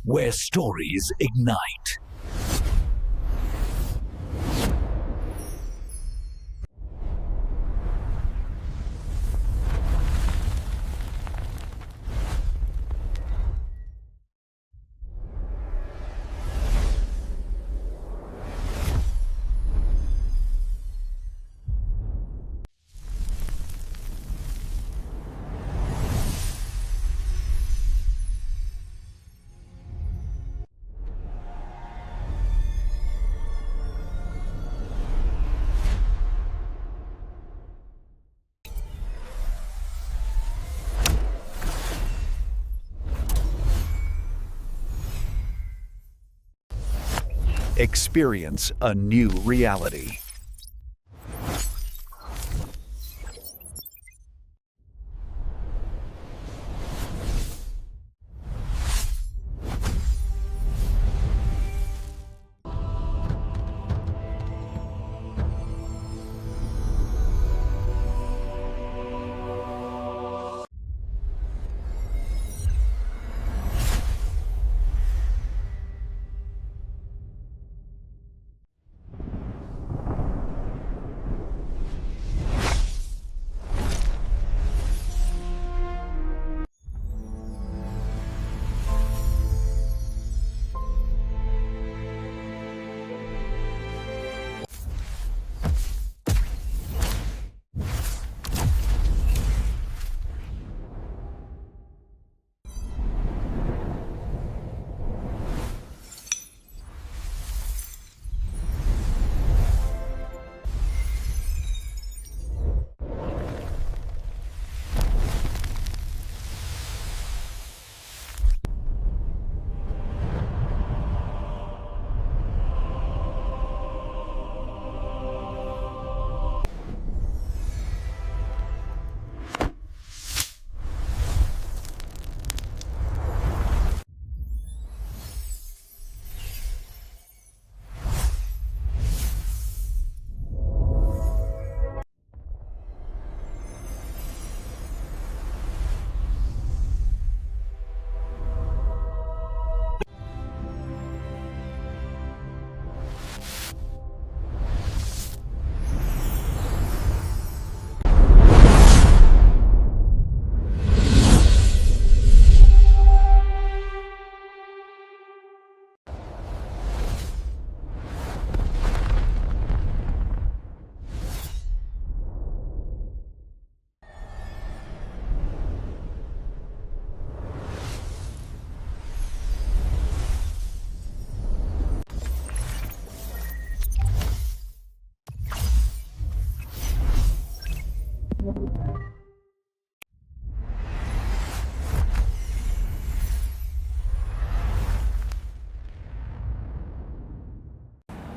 where stories ignite. Experience a new reality.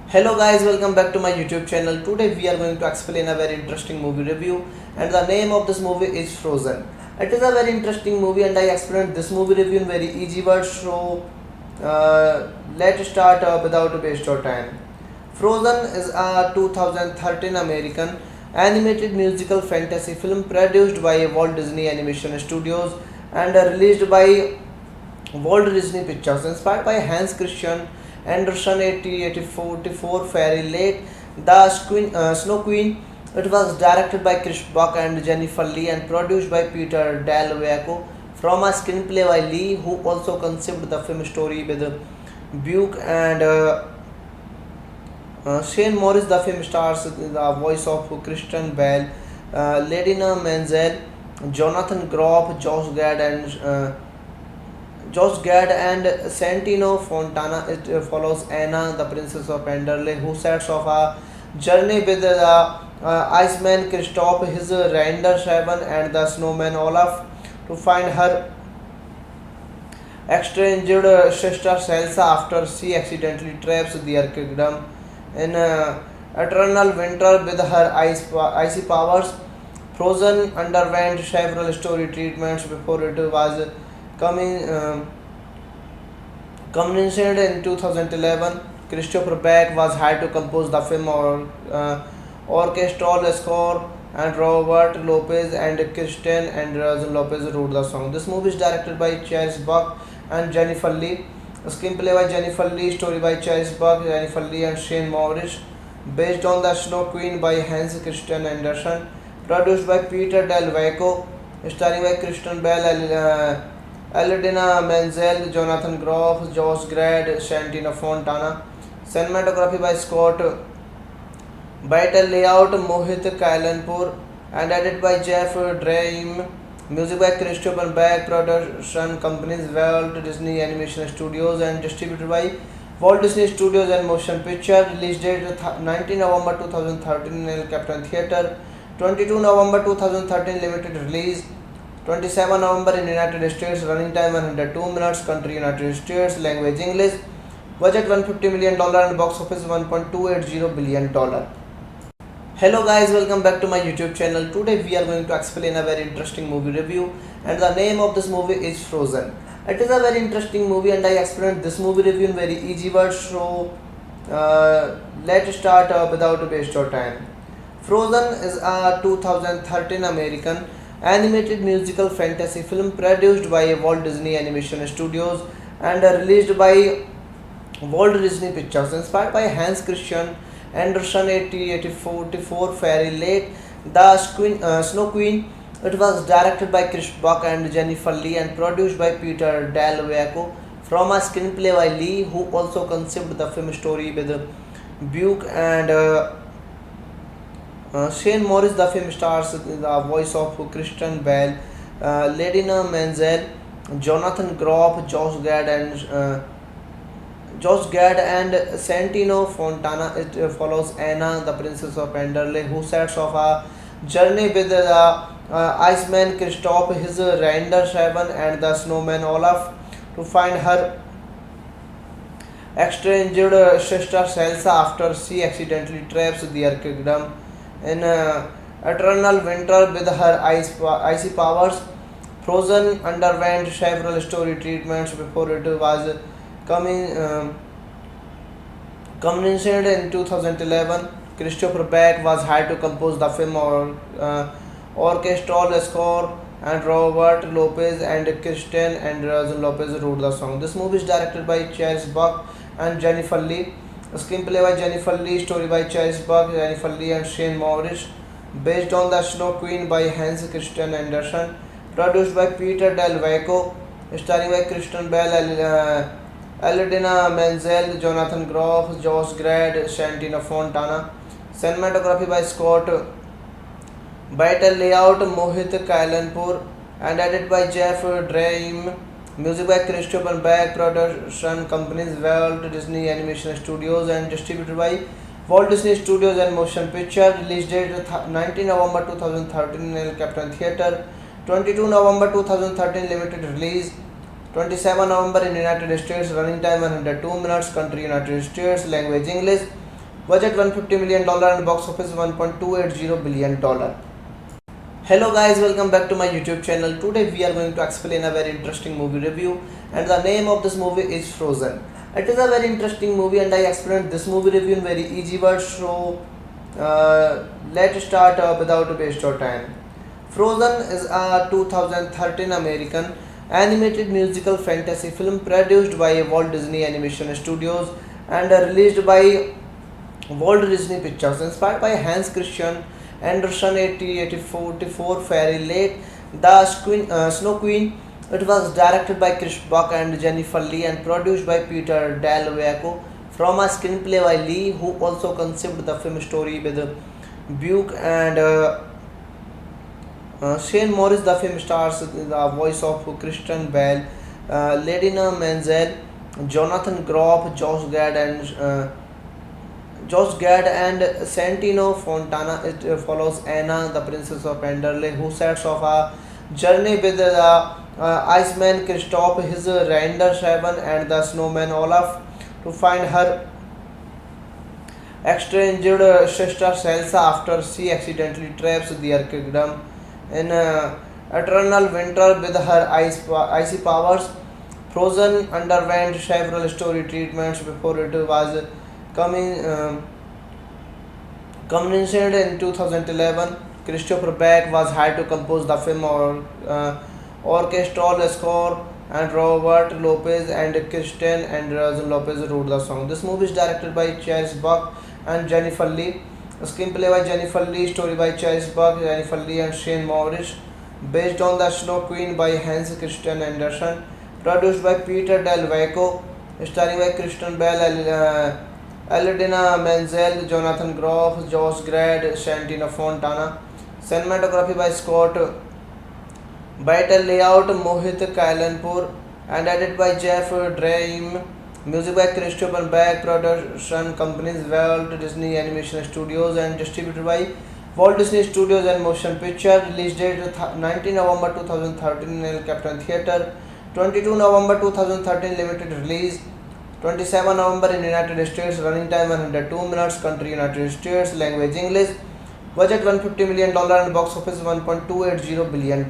Hello guys, welcome back to my YouTube channel. Today we are going to explain a very interesting movie review, and the name of this movie is Frozen. It is a very interesting movie and I explained this movie review in very easy words, so let's start without waste your time. Frozen is a 2013 American animated musical fantasy film produced by Walt Disney Animation Studios and released by Walt Disney Pictures, inspired by Hans Christian Andersen 1884 fairy late Snow Queen. It was directed by Chris Buck and Jennifer Lee and produced by Peter Del Vecchio from a screenplay by Lee, who also conceived the film story with Buck and Shane Morris. The film stars the voice of Christian Bale, Ladina Menzel, Jonathan Groff, Josh Gad and Santino Fontana. It follows Anna, the princess of Enderley, who sets off a journey with the Iceman Kristoff, his reindeer Shaban, and the snowman Olaf to find her estranged sister Elsa after she accidentally traps their kingdom in eternal winter with her icy powers. Frozen underwent several story treatments before it was coming commissioned in 2011. Christopher Beck was hired to compose the film or orchestral score, and Robert Lopez and Kristen Anderson Lopez wrote the song. This movie is directed by Chase Buck and Jennifer Lee. Screenplay by Jennifer Lee, story by Chase Buck, Jennifer Lee and Shane Morris, based on The Snow Queen by Hans Christian Andersen, produced by Peter Del Vecchio, starring by Christian Bale, Eladina Menzel, Jonathan Groff, Josh Gad, Santino Fontana. Cinematography by Scott Beitel, layout Mohit Kailanpur, and edited by Jeff Draim. Music by Christopher Beck. Production companies Walt Disney Animation Studios and distributed by Walt Disney Studios and Motion Picture. Release date 19 November 2013 in El Capitan Theatre. 22 November 2013 limited release. 27 November in United States. Running time 102 minutes. Country United States. Language English. Budget $150 million and box office $1.280 billion. Hello guys, welcome back to my YouTube channel. Today we are going to explain a very interesting movie review, and the name of this movie is Frozen. It is a very interesting movie and I explained this movie review in very easy words, so let's start without waste your time. Frozen is a 2013 American animated musical fantasy film produced by Walt Disney Animation Studios and released by Walt Disney Pictures, inspired by Hans Christian Andersen 1884 fairy late Snow Queen. It was directed by Chris Buck and Jennifer Lee and produced by Peter Del Vecchio from a screenplay by Lee, who also conceived the film story with Buck and Shane Morris. The film stars the voice of Christian Bale, Ladina Menzel, Jonathan Groff, Josh Gad and Santino Fontana. It follows Anna, the princess of Enderley, who sets off a journey with the Iceman Kristoff, his reindeer Shaban, and the snowman Olaf to find her estranged sister Elsa after she accidentally traps their kingdom in eternal winter with her icy powers. Frozen underwent several story treatments before it was commissioned in 2011. Christopher Beck was hired to compose the film orchestral score, and Robert Lopez and Kristen Anderson Lopez wrote the song. This movie is directed by Chase Buck and Jennifer Lee. Screenplay by Jennifer Lee, story by Chase Buck, Jennifer Lee and Shane Morris, based on The Snow Queen by Hans Christian Andersen, produced by Peter Del Vecchio, starring by Christian Bale, Eladina Menzel, Jonathan Groff, Josh Gad, Santino Fontana. Cinematography by Scott Beitel, layout Mohit Kailanpur, and edited by Jeff Draim. Music by Christopher Beck. Production companies Walt Disney Animation Studios and distributed by Walt Disney Studios and Motion Picture. Release date 19 November 2013 in El Capitan Theatre. 22 November 2013 limited release. 27 November in United States. Running time 102 minutes. Country United States. Language English. Budget $150 million and box office $1.280 billion. Hello guys, welcome back to my YouTube channel. Today we are going to explain a very interesting movie review, and the name of this movie is Frozen. It is a very interesting movie and I explained this movie review in very easy words, so let's start without waste your time. Frozen is a 2013 American animated musical fantasy film produced by Walt Disney Animation Studios and released by Walt Disney Pictures, inspired by Hans Christian Andersen 1884 fairy late Snow Queen. It was directed by Chris Buck and Jennifer Lee and produced by Peter Del Vecchio from a screenplay by Lee, who also conceived the film story with Buck and Shane Morris. The film stars the voice of Christian Bale, Ladina Menzel, Jonathan Groff, Josh Gad and Santino Fontana. It follows Anna, the princess of Enderley, who sets off a journey with the Iceman Kristoff, his reindeer Shaban, and the snowman Olaf to find her estranged sister Elsa after she accidentally traps their kingdom in eternal winter with her icy powers. Frozen underwent several story treatments before it was commissioned in 2011. Christopher Beck was hired to compose the film orchestral score, and Robert Lopez and Kristen Anderson Lopez wrote the song. This movie is directed by Chris Buck and Jennifer Lee. Screenplay by Jennifer Lee, story by Chris Buck, Jennifer Lee, and Shane Morris. Based on The Snow Queen by Hans Christian Andersen. Produced by Peter Del Vaco. Starring by Kristen Bell, Eldina Menzel, Jonathan Groff, Josh Gad, Santina Fontana. Cinematography by Scott Beitel, layout Mohit Kailanpur, and edited by Jeff Dream. Music by Christopher Beck. Production companies Walt Disney Animation Studios and distributed by Walt Disney Studios and Motion Picture. Release date 19 November 2013 in El Capitan Theatre. 22 November 2013 limited release. 27 November in United States. Running time 102 minutes. Country United States. Language English. Budget $150 million and box office $1.280 billion.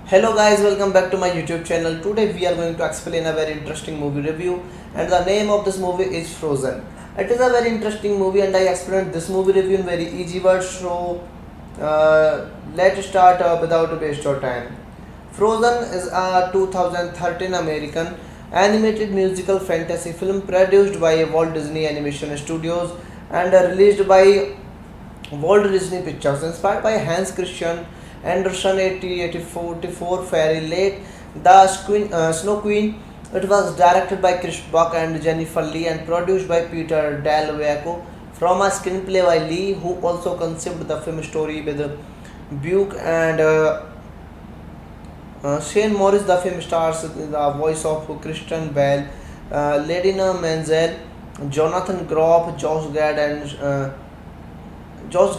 Hello guys, welcome back to my YouTube channel. Today we are going to explain a very interesting movie review, and the name of this movie is Frozen. It is a very interesting movie and I explained this movie review in very easy words, so let's start without waste of time. Frozen is a 2013 American animated musical fantasy film produced by Walt Disney Animation Studios and released by Walt Disney Pictures, inspired by Hans Christian Andersen 1884 fairy late Snow Queen. It was directed by Chris Buck and Jennifer Lee and produced by Peter Del Vaco from a screenplay by Lee, who also conceived the film story with Buck and Shane Morris. The film stars the voice of Kristen Bell, Ladina Menzel, Jonathan Groff, Josh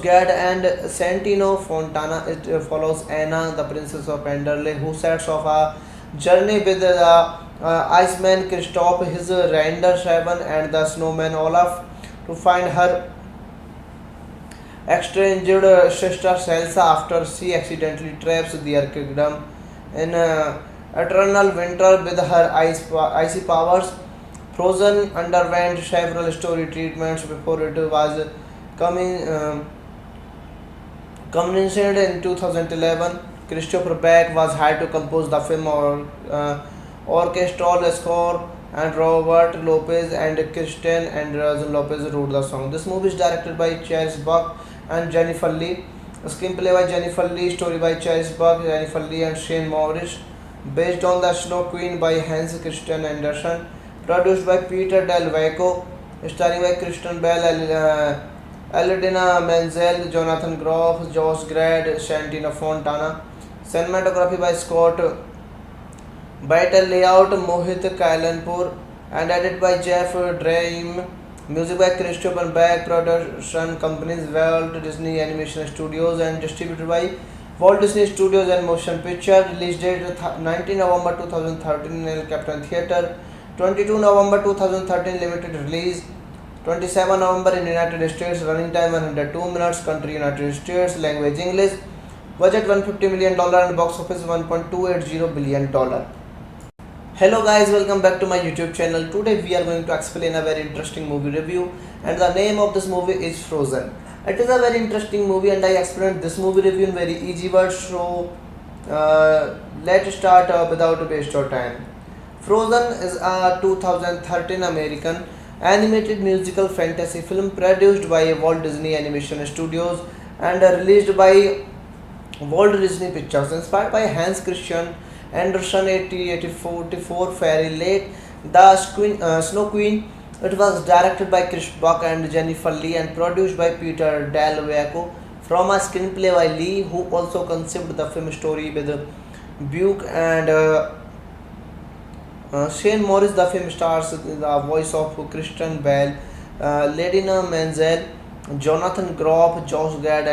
Gad and Santino Fontana. It follows Anna, the princess of Anderle, who sets off a journey with the Iceman Kristoff, his reindeer Shaban, and the snowman Olaf to find her estranged sister Elsa after she accidentally traps their kingdom in eternal winter with her icy powers. Frozen underwent several story treatments before it was commissioned in 2011. Christopher Beck was hired to compose the film orchestral score, and Robert Lopez and Kristen Anderson Lopez wrote the song. This movie is directed by Chris Buck and Jennifer Lee. Screenplay by Jennifer Lee, story by Chris Buck, Jennifer Lee, and Shane Morris. Based on The Snow Queen by Hans Christian Andersen. Produced by Peter Del Vaco. Starring by Kristen Bell, Eldina Menzel, Jonathan Groff, Josh Gad, Santina Fontana. Cinematography by Scott Beitel, layout Mohit Kailanpur, and edited by Jeff Dream. Music by Christopher Beck. Production companies Walt Disney Animation Studios and distributed by Walt Disney Studios and Motion Picture. Release date 19 November 2013 in El Capitan Theatre. 22 November 2013 limited release. 27 November in United States. Running time 102 minutes. Country United States. Language English. Budget $150 million and box office $1.280 billion. Hello guys, welcome back to my YouTube channel. Today we are going to explain a very interesting movie review, and the name of this movie is Frozen. It is a very interesting movie and I explained this movie review in very easy words, so let's start without waste of time. Frozen is a 2013 American animated musical fantasy film produced by Walt Disney Animation Studios and released by Walt Disney Pictures, inspired by Hans Christian Andersen 1884 fairy late Snow Queen. It was directed by Chris Buck and Jennifer Lee and produced by Peter Del Vaco from a screenplay by Lee, who also conceived the film story with Buck and Shane Morris. The film stars the voice of Kristen Bell, Ladina Menzel, Jonathan Groff, Josh Gad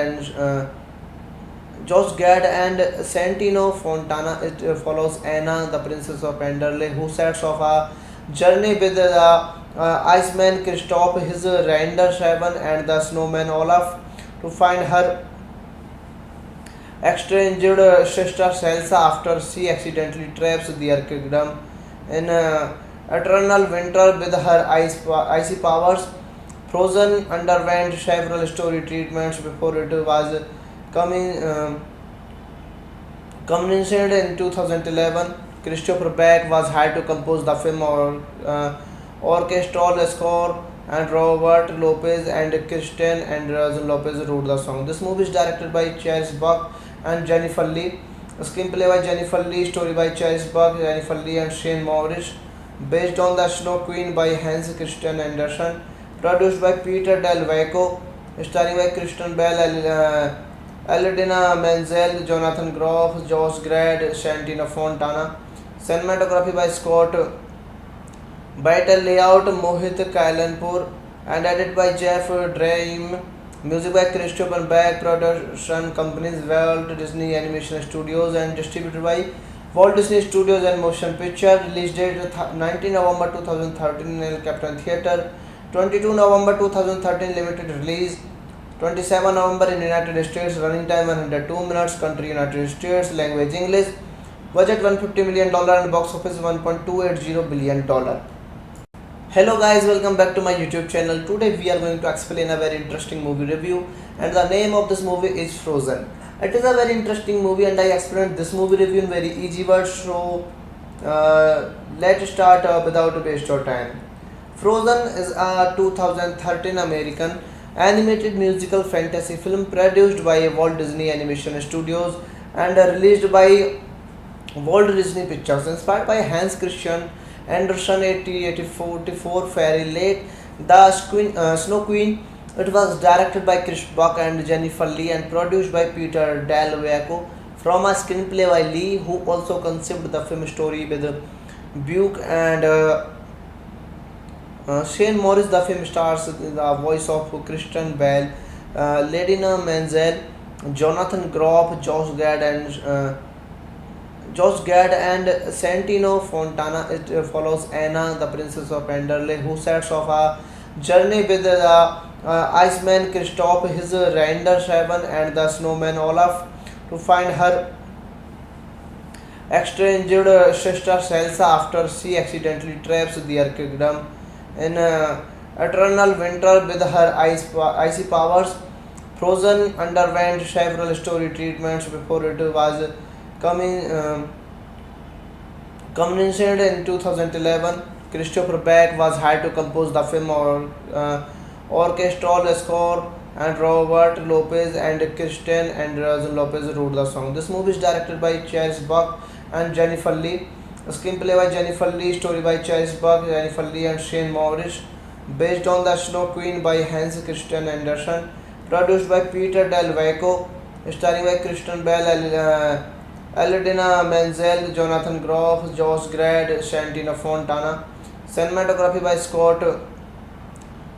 and Santino Fontana. It follows Anna, the princess of Anderle, who sets off a journey with the Iceman Kristoff, his reindeer Shaban, and the snowman Olaf to find her estranged sister Elsa after she accidentally traps their kingdom in eternal winter with her icy powers. Frozen underwent several story treatments before it was commissioned in 2011. Christopher Beck was hired to compose the film orchestral score, and Robert Lopez and Kristen Anderson Lopez wrote the song. This movie is directed by Chase Buck and Jennifer Lee. Screenplay by Jennifer Lee, story by Chase Buck, Jennifer Lee, and Shane Morris. Based on The Snow Queen by Hans Christian Andersen. Produced by Peter Del Vaco. Starring by Kristen Bell, Eldina Menzel, Jonathan Groff, Josh Gad, Santina Fontana. Cinematography by Scott Beitel, layout Mohit Kailanpur, and edited by Jeff Dream. Music by Christopher Beck. Production companies Walt Disney Animation Studios and distributed by Walt Disney Studios and Motion Picture. Release date 19 November 2013 in El Capitan Theatre. 22 November 2013 limited release. 27 November in United States. Running time 102 minutes. Country United States. Language English. Budget $150 million and box office $1.280 billion. Hello guys, welcome back to my YouTube channel. Today we are going to explain a very interesting movie review, and the name of this movie is Frozen. It is a very interesting movie and I explained this movie review in very easy words, so let's start without waste your time. Frozen is a 2013 American animated musical fantasy film produced by Walt Disney Animation Studios and released by Walt Disney Pictures, inspired by Hans Christian Andersen 1884 fairy lake Snow Queen. It was directed by Chris Buck and Jennifer Lee and produced by Peter Del Vaco from a screenplay by Lee, who also conceived the film story with Buck and Shane Morris. The film stars the voice of Kristen Bell, Ladina Menzel, Jonathan Groff, Josh Gad and Santino Fontana. It follows Anna, the princess of Enderley, who sets off a journey with the Iceman Kristoff, his reindeer Shaban, and the snowman Olaf to find her estranged sister Elsa after she accidentally traps their kingdom in eternal winter with her icy powers. Frozen underwent several story treatments before it was commissioned in 2011. Christopher Beck was hired to compose the film orchestral score, and Robert Lopez and Kristen Anderson Lopez wrote the song. This movie is directed by Chase Buck and Jennifer Lee. Screenplay by Jennifer Lee, story by Chase Buck, Jennifer Lee, and Shane Morris. Based on The Snow Queen by Hans Christian Andersen. Produced by Peter Del Vaco. Starring by Kristen Bell, Eldina Menzel, Jonathan Groff, Josh Gad, Santina Fontana. Cinematography by Scott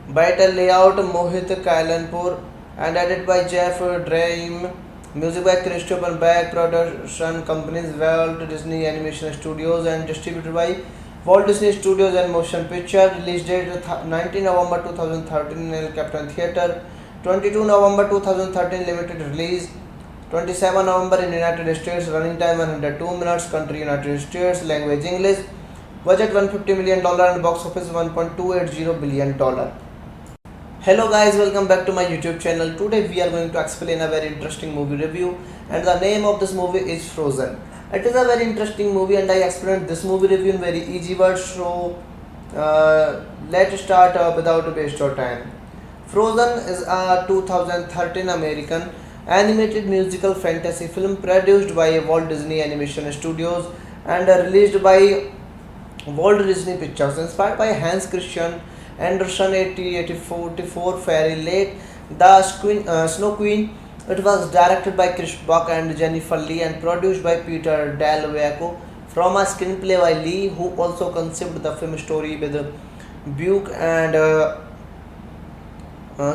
Beitel, layout Mohit Kailanpur, and edited by Jeff Dream. Music by Christopher Beck. Production companies Walt Disney Animation Studios and distributed by Walt Disney Studios and Motion Picture. Release date 19 November 2013 in El Capitan Theatre. 22 November 2013 limited release. 27 November in United States. Running time 102 minutes. Country United States. Language English. Budget $150 million and box office $1.280 billion. Hello guys, welcome back to my YouTube channel. Today we are going to explain a very interesting movie review, and the name of this movie is Frozen. It is a very interesting movie and I explained this movie review in very easy words, so let's start without waste your time. Frozen is a 2013 American animated musical fantasy film produced by Walt Disney Animation Studios and released by Walt Disney Pictures, inspired by Hans Christian Andersen 1884 fairy lake Snow Queen. It was directed by Chris Buck and Jennifer Lee and produced by Peter Del Vaco from a screenplay by Lee, who also conceived the film story with Buck and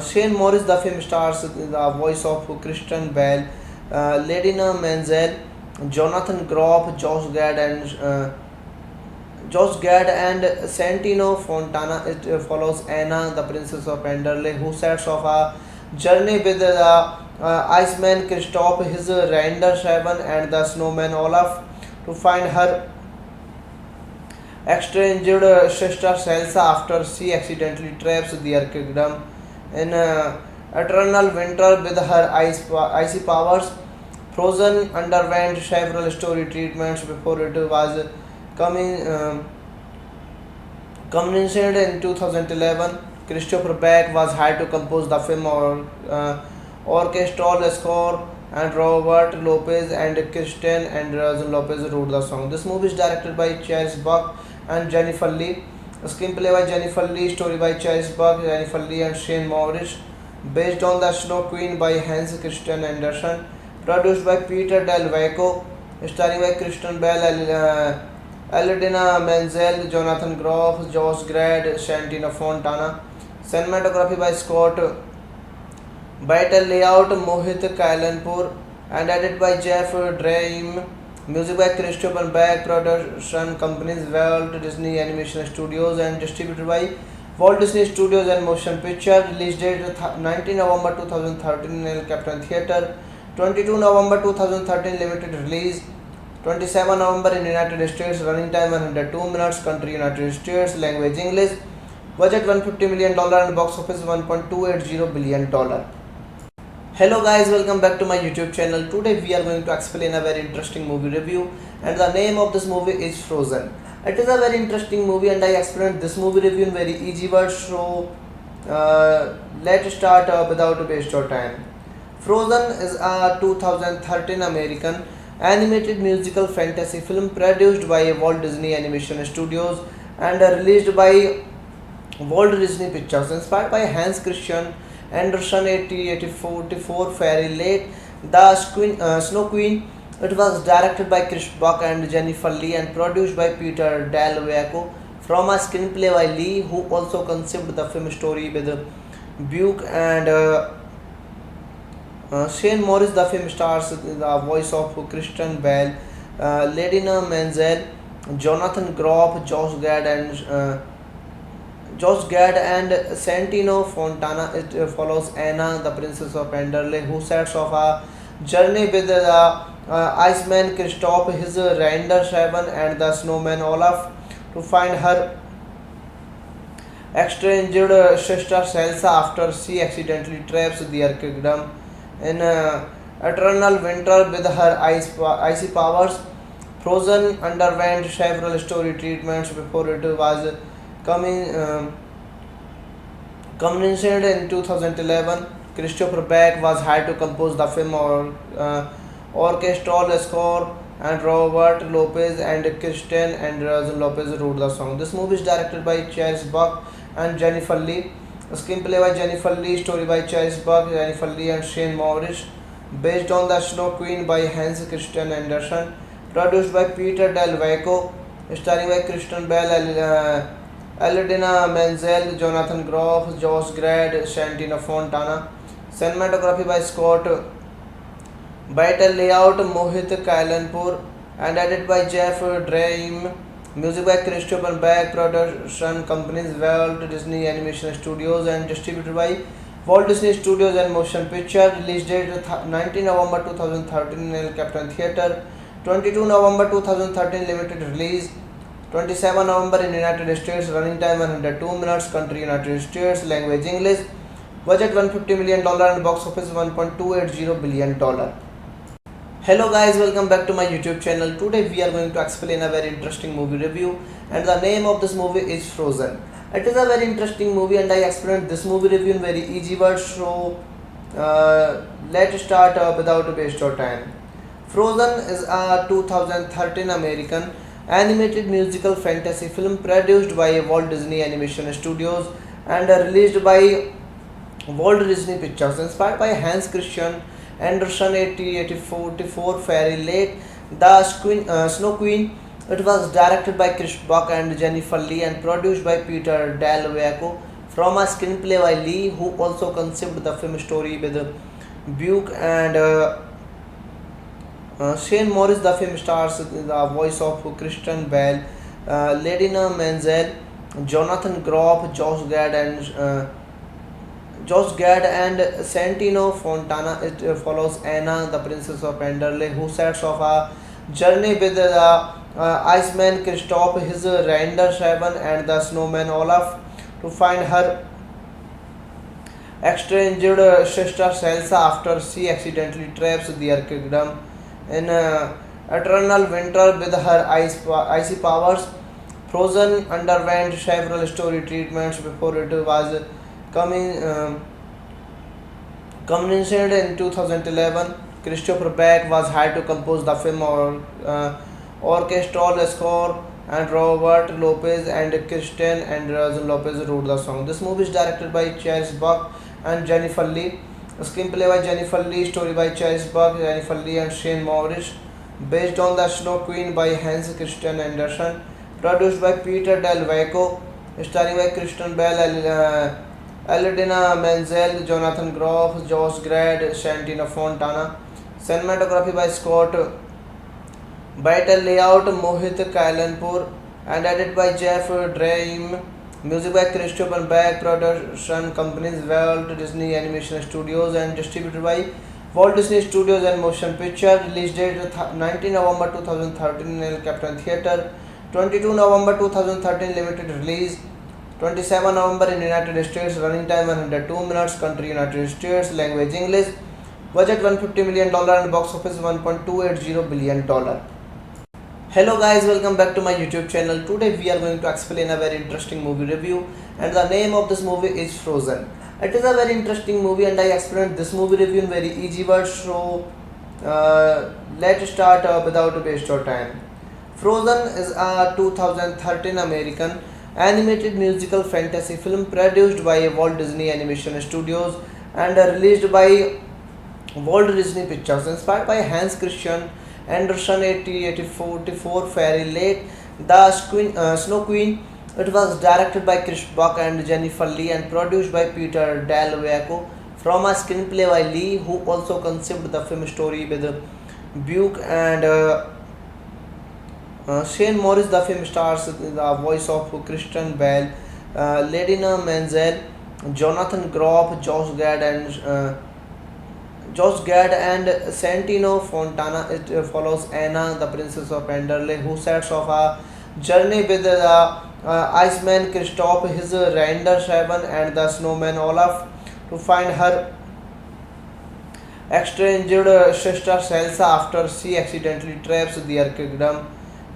Shane Morris. The film stars the voice of Kristen Bell, Ladina Menzel, Jonathan Groff, Josh Gad and Santino Fontana. It follows Anna, the princess of Enderley, who sets off a journey with the Iceman Kristoff, his reindeer Shaban, and the snowman Olaf to find her estranged sister Elsa after she accidentally traps their kingdom in eternal winter with her icy powers. Frozen underwent several story treatments before it was coming. Commissioned in 2011, Christopher Beck was hired to compose the film orchestral score, and Robert Lopez and Kristen Anderson Lopez wrote the song. This movie is directed by Chase Buck and Jennifer Lee. Screenplay by Jennifer Lee, story by Chase Buck, Jennifer Lee, and Shane Morris. Based on The Snow Queen by Hans Christian Andersen. Produced by Peter Del Vecchio. Starring by Kristen Bell, Eldina Menzel, Jonathan Groff, Josh Gad, Santina Fontana. Cinematography by Scott Beitel, layout Mohit Kailanpur, and edited by Jeff Dream. Music by Christopher Beck. Production companies Walt Disney Animation Studios and distributed by Walt Disney Studios and Motion Picture. Release date 19 November 2013 in El Capitan Theatre. 22 November 2013 limited release. 27 November in United States. Running time 102 minutes. Country United States. Language English. Budget $150 million and box office $1.280 billion. Hello guys, welcome back to my YouTube channel. Today we are going to explain a very interesting movie review, and the name of this movie is Frozen. It is a very interesting movie and I explained this movie review in very easy words, so let's start without waste your time. Frozen is a 2013 American animated musical fantasy film produced by Walt Disney Animation Studios and released by Walt Disney Pictures, inspired by Hans Christian Andersen 1884 Fairy Late, The Snow Queen. It was directed by Chris Buck and Jennifer Lee and produced by Peter Del Vecchio from a screenplay by Lee, who also conceived the film story with Buck and Shane Morris. The film stars the voice of Kristen Bell, Ledina Menzel, Jonathan Groff, Josh Gad and Santino Fontana. It follows Anna, the princess of Enderle, who sets off a journey with the Iceman Kristoff, his reindeer Shaban, and the snowman Olaf to find her estranged sister Elsa after she accidentally traps their kingdom in eternal winter with her icy powers. Frozen underwent several story treatments before it was commissioned in 2011. Christopher Beck was hired to compose the film orchestral score, and Robert Lopez and Kristen Anderson Lopez wrote the song. This movie is directed by Chase Buck and Jennifer Lee. Screenplay by Jennifer Lee, story by Chase Buck, Jennifer Lee, and Shane Morris. Based on The Snow Queen by Hans Christian Andersen. Produced by Peter Del Vecchio. Starring by Kristen Bell, Eldina Menzel, Jonathan Groff, Josh Gad, Santina Fontana. Cinematography by Scott Beitel, layout Mohit Kailanpur, and edited by Jeff Dream. Music by Christopher Beck. Production companies Walt Disney Animation Studios and distributed by Walt Disney Studios and Motion Picture. Release date 19 November 2013 in El Capitan Theatre. 22 November 2013 limited release. 27 November in United States. Running time 102 minutes. Country United States. Language English. Budget $150 million and box office $1.280 billion. Hello guys, welcome back to my YouTube channel. Today we are going to explain a very interesting movie review, and the name of this movie is Frozen. It is a very interesting movie and I explained this movie review in very easy words, so let's start without waste your time. Frozen is a 2013 American animated musical fantasy film produced by Walt Disney Animation Studios and released by Walt Disney Pictures, inspired by Hans Christian Andersen 1884 Fairy Late, The Snow Queen. It was directed by Chris Buck and Jennifer Lee and produced by Peter Del Vecchio from a screenplay by Lee, who also conceived the film story with Buck and Shane Morris. The film stars the voice of Kristen Bell, Ledina Menzel, Jonathan Groff, Josh Gad and Santino Fontana. It follows Anna, the princess of Enderle, who sets off a journey with the Iceman Kristoff, his reindeer Shaban, and the snowman Olaf to find her estranged sister Elsa after she accidentally traps their kingdom in eternal winter with her icy powers. Frozen underwent several story treatments before it was coming. Commissioned in 2011, Christopher Beck was hired to compose the film orchestral score, and Robert Lopez and Kristen Anderson Lopez wrote the song. This movie is directed by Charles Buck and Jennifer Lee. Screenplay by Jennifer Lee, story by Charles Buck, Jennifer Lee, and Shane Morris. Based on The Snow Queen by Hans Christian Andersen. Produced by Peter Del Vaco. Starring by Kristen Bell, Eldina Menzel, Jonathan Groff, Josh Gad, Santina Fontana. Cinematography by Scott Beitel, layout Mohit Kailanpur, and edited by Jeff Dream. Music by Christopher Beck. Production companies Walt Disney Animation Studios and distributed by Walt Disney Studios and Motion Picture. Release date 19 November 2013 in El Capitan Theatre. 22 November 2013 limited release. 27 November in United States. Running time 102 minutes. Country United States. Language English. Budget $150 million and box office $1.280 billion. Hello guys, welcome back to my YouTube channel. Today we are going to explain a very interesting movie review, and the name of this movie is Frozen. It is a very interesting movie and I explained this movie review in very easy words, so let's start without waste of time. Frozen is a 2013 American animated musical fantasy film produced by Walt Disney Animation Studios and released by Walt Disney Pictures, inspired by Hans Christian Andersen 1884 fairy lake Snow Queen. It was directed by Chris Buck and Jennifer Lee and produced by Peter Del Vaco from a screenplay by Lee, who also conceived the film story with Buck and Shane Morris. The film stars the voice of Kristen Bell, Ladina Menzel, Jonathan Groff, Josh Gad and Santino Fontana. It follows Anna, the princess of Anderle, who sets off a journey with the Iceman Kristoff, his reindeer Shaban, and the snowman Olaf to find her estranged sister Selsa after she accidentally traps their kingdom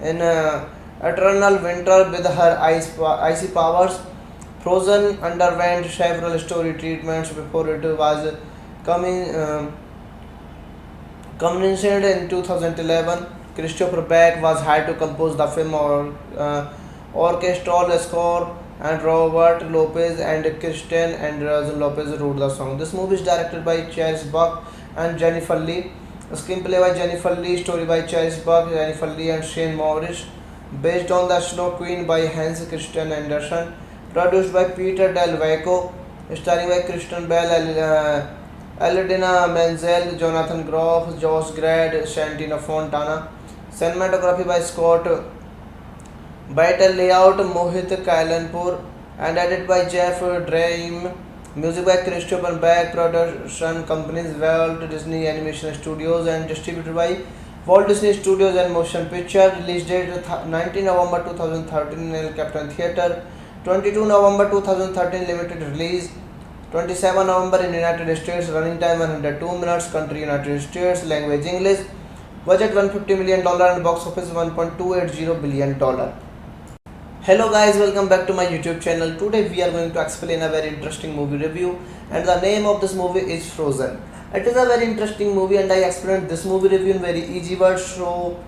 in eternal winter with her icy powers. Frozen underwent several story treatments before it was commissioned in 2011. Christopher Beck was hired to compose the film orchestral score, and Robert Lopez and Kristen Anderson Lopez wrote the song. This movie is directed by Charles Buck and Jennifer Lee. Screenplay by Jennifer Lee, story by Charles Buck, Jennifer Lee, and Shane Morris. Based on The Snow Queen by Hans Christian Andersen. Produced by Peter Del Vaco. Starring by Kristen Bell, Eldina Menzel, Jonathan Groff, Josh Gad, Santina Fontana. Cinematography by Scott Beitel, layout Mohit Kailanpur, and edited by Jeff Dream. Music by Christopher Beck. Production companies Walt Disney Animation Studios and distributed by Walt Disney Studios and Motion Picture. Release date 19 November 2013 in El Capitan Theatre. 22 November 2013 limited release. 27 November in United States. Running time 102 minutes. Country United States. Language English. Budget $150 million and box office $1.280 billion. Hello guys, welcome back to my YouTube channel. Today we are going to explain a very interesting movie review, and the name of this movie is Frozen. It is a very interesting movie and I explained this movie review in very easy words, so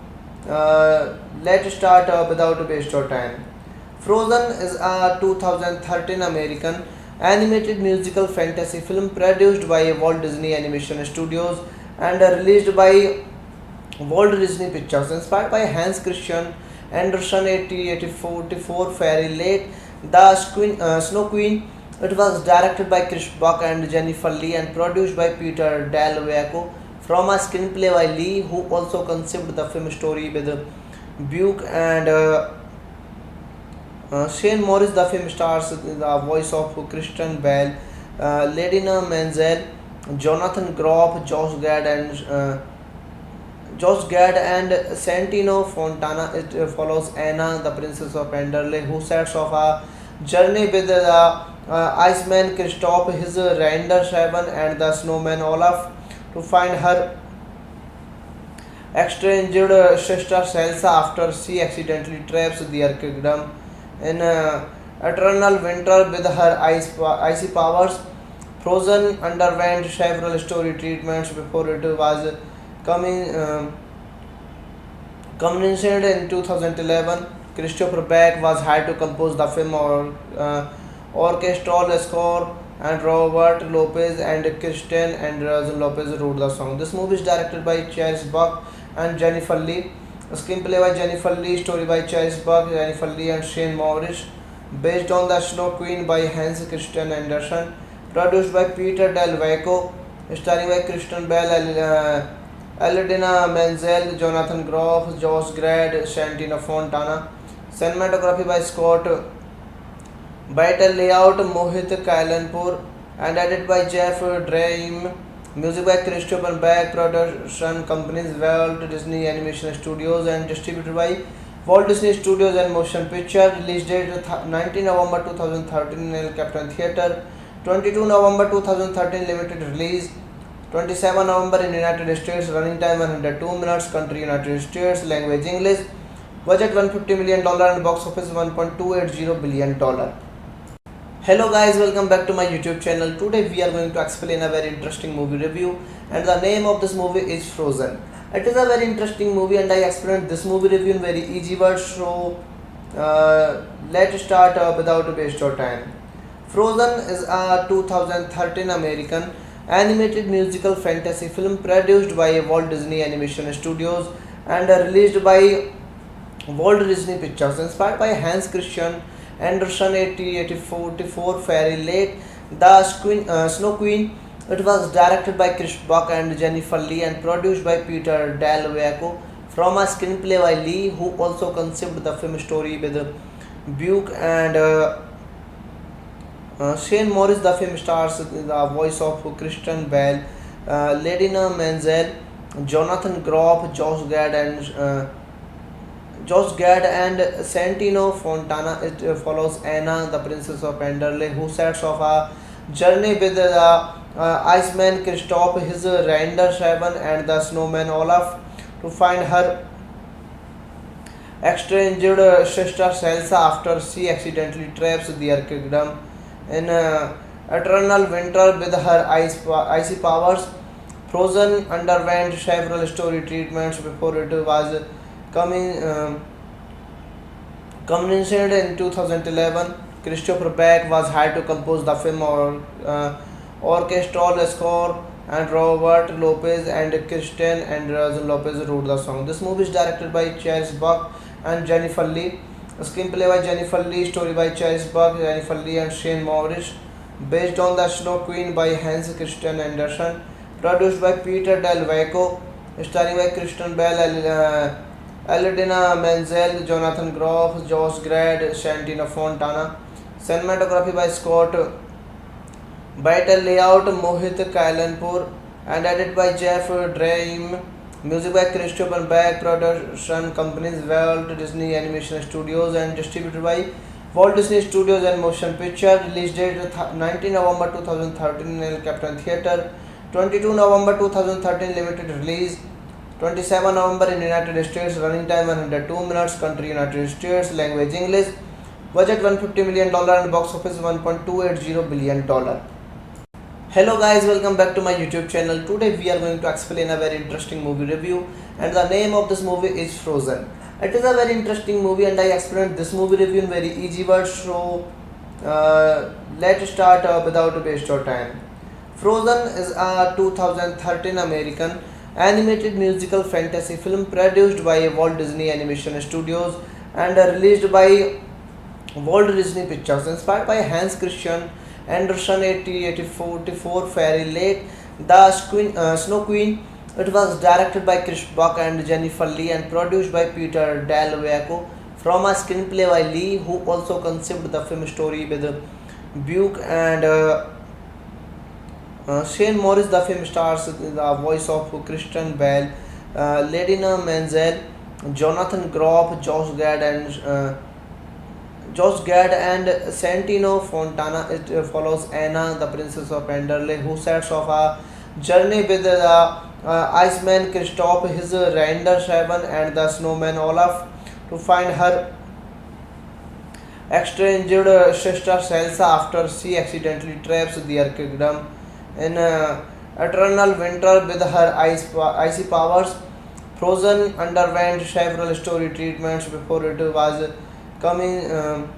let's start without waste of time. Frozen is a 2013 American animated musical fantasy film produced by Walt Disney Animation Studios and released by Walt Disney Pictures, inspired by Hans Christian Andersen 1884 fairy lake Snow Queen. It was directed by Chris Buck and Jennifer Lee and produced by Peter Del Vaco from a screenplay by Lee, who also conceived the film story with Buck and Shane Morris. The film stars the voice of Kristen Bell, Ladina Menzel, Jonathan Groff, Josh Gad and Santino Fontana. It follows Anna, the princess of Anderle, who sets off a journey with the Iceman Kristoff, his reindeer Shaban, and the snowman Olaf to find her estranged sister Salsa after she accidentally traps their kingdom in eternal winter with her icy powers. Frozen underwent several story treatments before it was coming. Commissioned in 2011, Christopher Beck was hired to compose the film orchestral score, and Robert Lopez and Kristen Anderson Lopez wrote the song. This movie is directed by Chris Buck and Jennifer Lee. Screenplay by Jennifer Lee, story by Chris Buck, Jennifer Lee, and Shane Morris. Based on The Snow Queen by Hans Christian Andersen. Produced by Peter Del Vecchio. Starring by Kristen Bell, Eladina Menzel, Jonathan Groff, Josh Gad, Santina Fontana. Cinematography by Scott Beitel, layout Mohit Kailanpur, and edited by Jeff Dream. Music by Christopher Beck. Production companies Walt Disney Animation Studios and distributed by Walt Disney Studios and Motion Picture. Release date 19 November 2013 in El Capitan Theatre. 22 November 2013 limited release. 27 November in United States. Running time 102 minutes. Country United States. Language English. Budget $150 million and box office $1.280 billion. Hello guys, welcome back to my YouTube channel. Today we are going to explain a very interesting movie review, and the name of this movie is Frozen. It is a very interesting movie and I explained this movie review in very easy words, so let's start without waste your time. Frozen is a 2013 American animated musical fantasy film produced by Walt Disney Animation Studios and released by Walt Disney Pictures, inspired by Hans Christian Andersen 1884 Fairy Lake, Snow Queen. It was directed by Chris Buck and Jennifer Lee and produced by Peter Del Vecchio from a screenplay by Lee, who also conceived the film story with Buck and Shane Morris. The film stars the voice of Kristen Bell, Ladina Menzel, Jonathan Groff, Josh Gad and Santino Fontana. It follows Anna, the princess of Enderley, who sets off a journey with the Iceman Kristoff, his reindeer Shaban, and the snowman Olaf to find her estranged sister Salsa after she accidentally traps their kingdom in eternal winter with her icy powers. Frozen underwent several story treatments before it was commissioned in 2011. Christopher Beck was hired to compose the film orchestral score, and Robert Lopez and Kristen Anderson Lopez wrote the song. This movie is directed by Chris Buck and Jennifer Lee. Screenplay by Jennifer Lee, story by Chris Buck, Jennifer Lee, and Shane Morris. Based on The Snow Queen by Hans Christian Andersen. Produced by Peter Del Vecchio. Starring by Kristen Bell, Eladina Menzel, Jonathan Groff, Josh Gad, Santina Fontana. Cinematography by Scott Beitel, layout Mohit Kailanpur, and edited by Jeff Dream. Music by Christopher Beck. Production companies Walt Disney Animation Studios and distributed by Walt Disney Studios and Motion Picture. Release date 19 November 2013 in El Capitan Theatre. 22 November 2013 limited release. 27 November in United States. Running time 102 minutes. Country United States. Language English. Budget $150 million and box office $1.280 billion. Hello guys, welcome back to my YouTube channel. Today we are going to explain a very interesting movie review, and the name of this movie is Frozen. It is a very interesting movie and I explained this movie review in very easy words, so let's start without waste your time. Frozen is a 2013 American animated musical fantasy film produced by Walt Disney Animation Studios and released by Walt Disney Pictures, inspired by Hans Christian Andersen 1884 Fairy Lake, Snow Queen. It was directed by Chris Buck and Jennifer Lee and produced by Peter Del Vecchio from a screenplay by Lee, who also conceived the film story with Buck and Shane Morris. The film stars the voice of Kristen Bell, Ladina Menzel, Jonathan Groff, Josh Gad and Santino Fontana. It follows Anna, the princess of Enderley, who sets off a journey with the Iceman Kristoff, his reindeer Shaban, and the snowman Olaf to find her estranged sister Elsa after she accidentally traps their kingdom in eternal winter with her icy powers. Frozen underwent several story treatments before it was coming.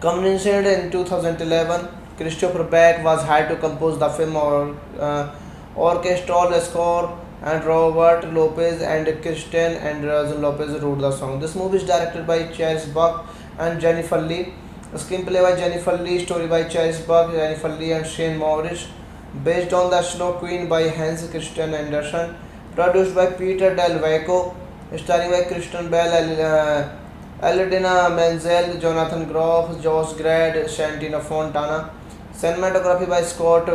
Commissioned in 2011, Christopher Beck was hired to compose the film orchestral score, and Robert Lopez and Christian Anderson Lopez wrote the song. This movie is directed by Charles Buck and Jennifer Lee. Screenplay by Jennifer Lee, story by Charles Buck, Jennifer Lee, and Shane Morris. Based on The Snow Queen by Hans Christian Andersen. Produced by Peter Del Vaco. Starring by Christian Bell, Eladina Menzel, Jonathan Groff, Josh Gad, Shantina Fontana. Cinematography by Scott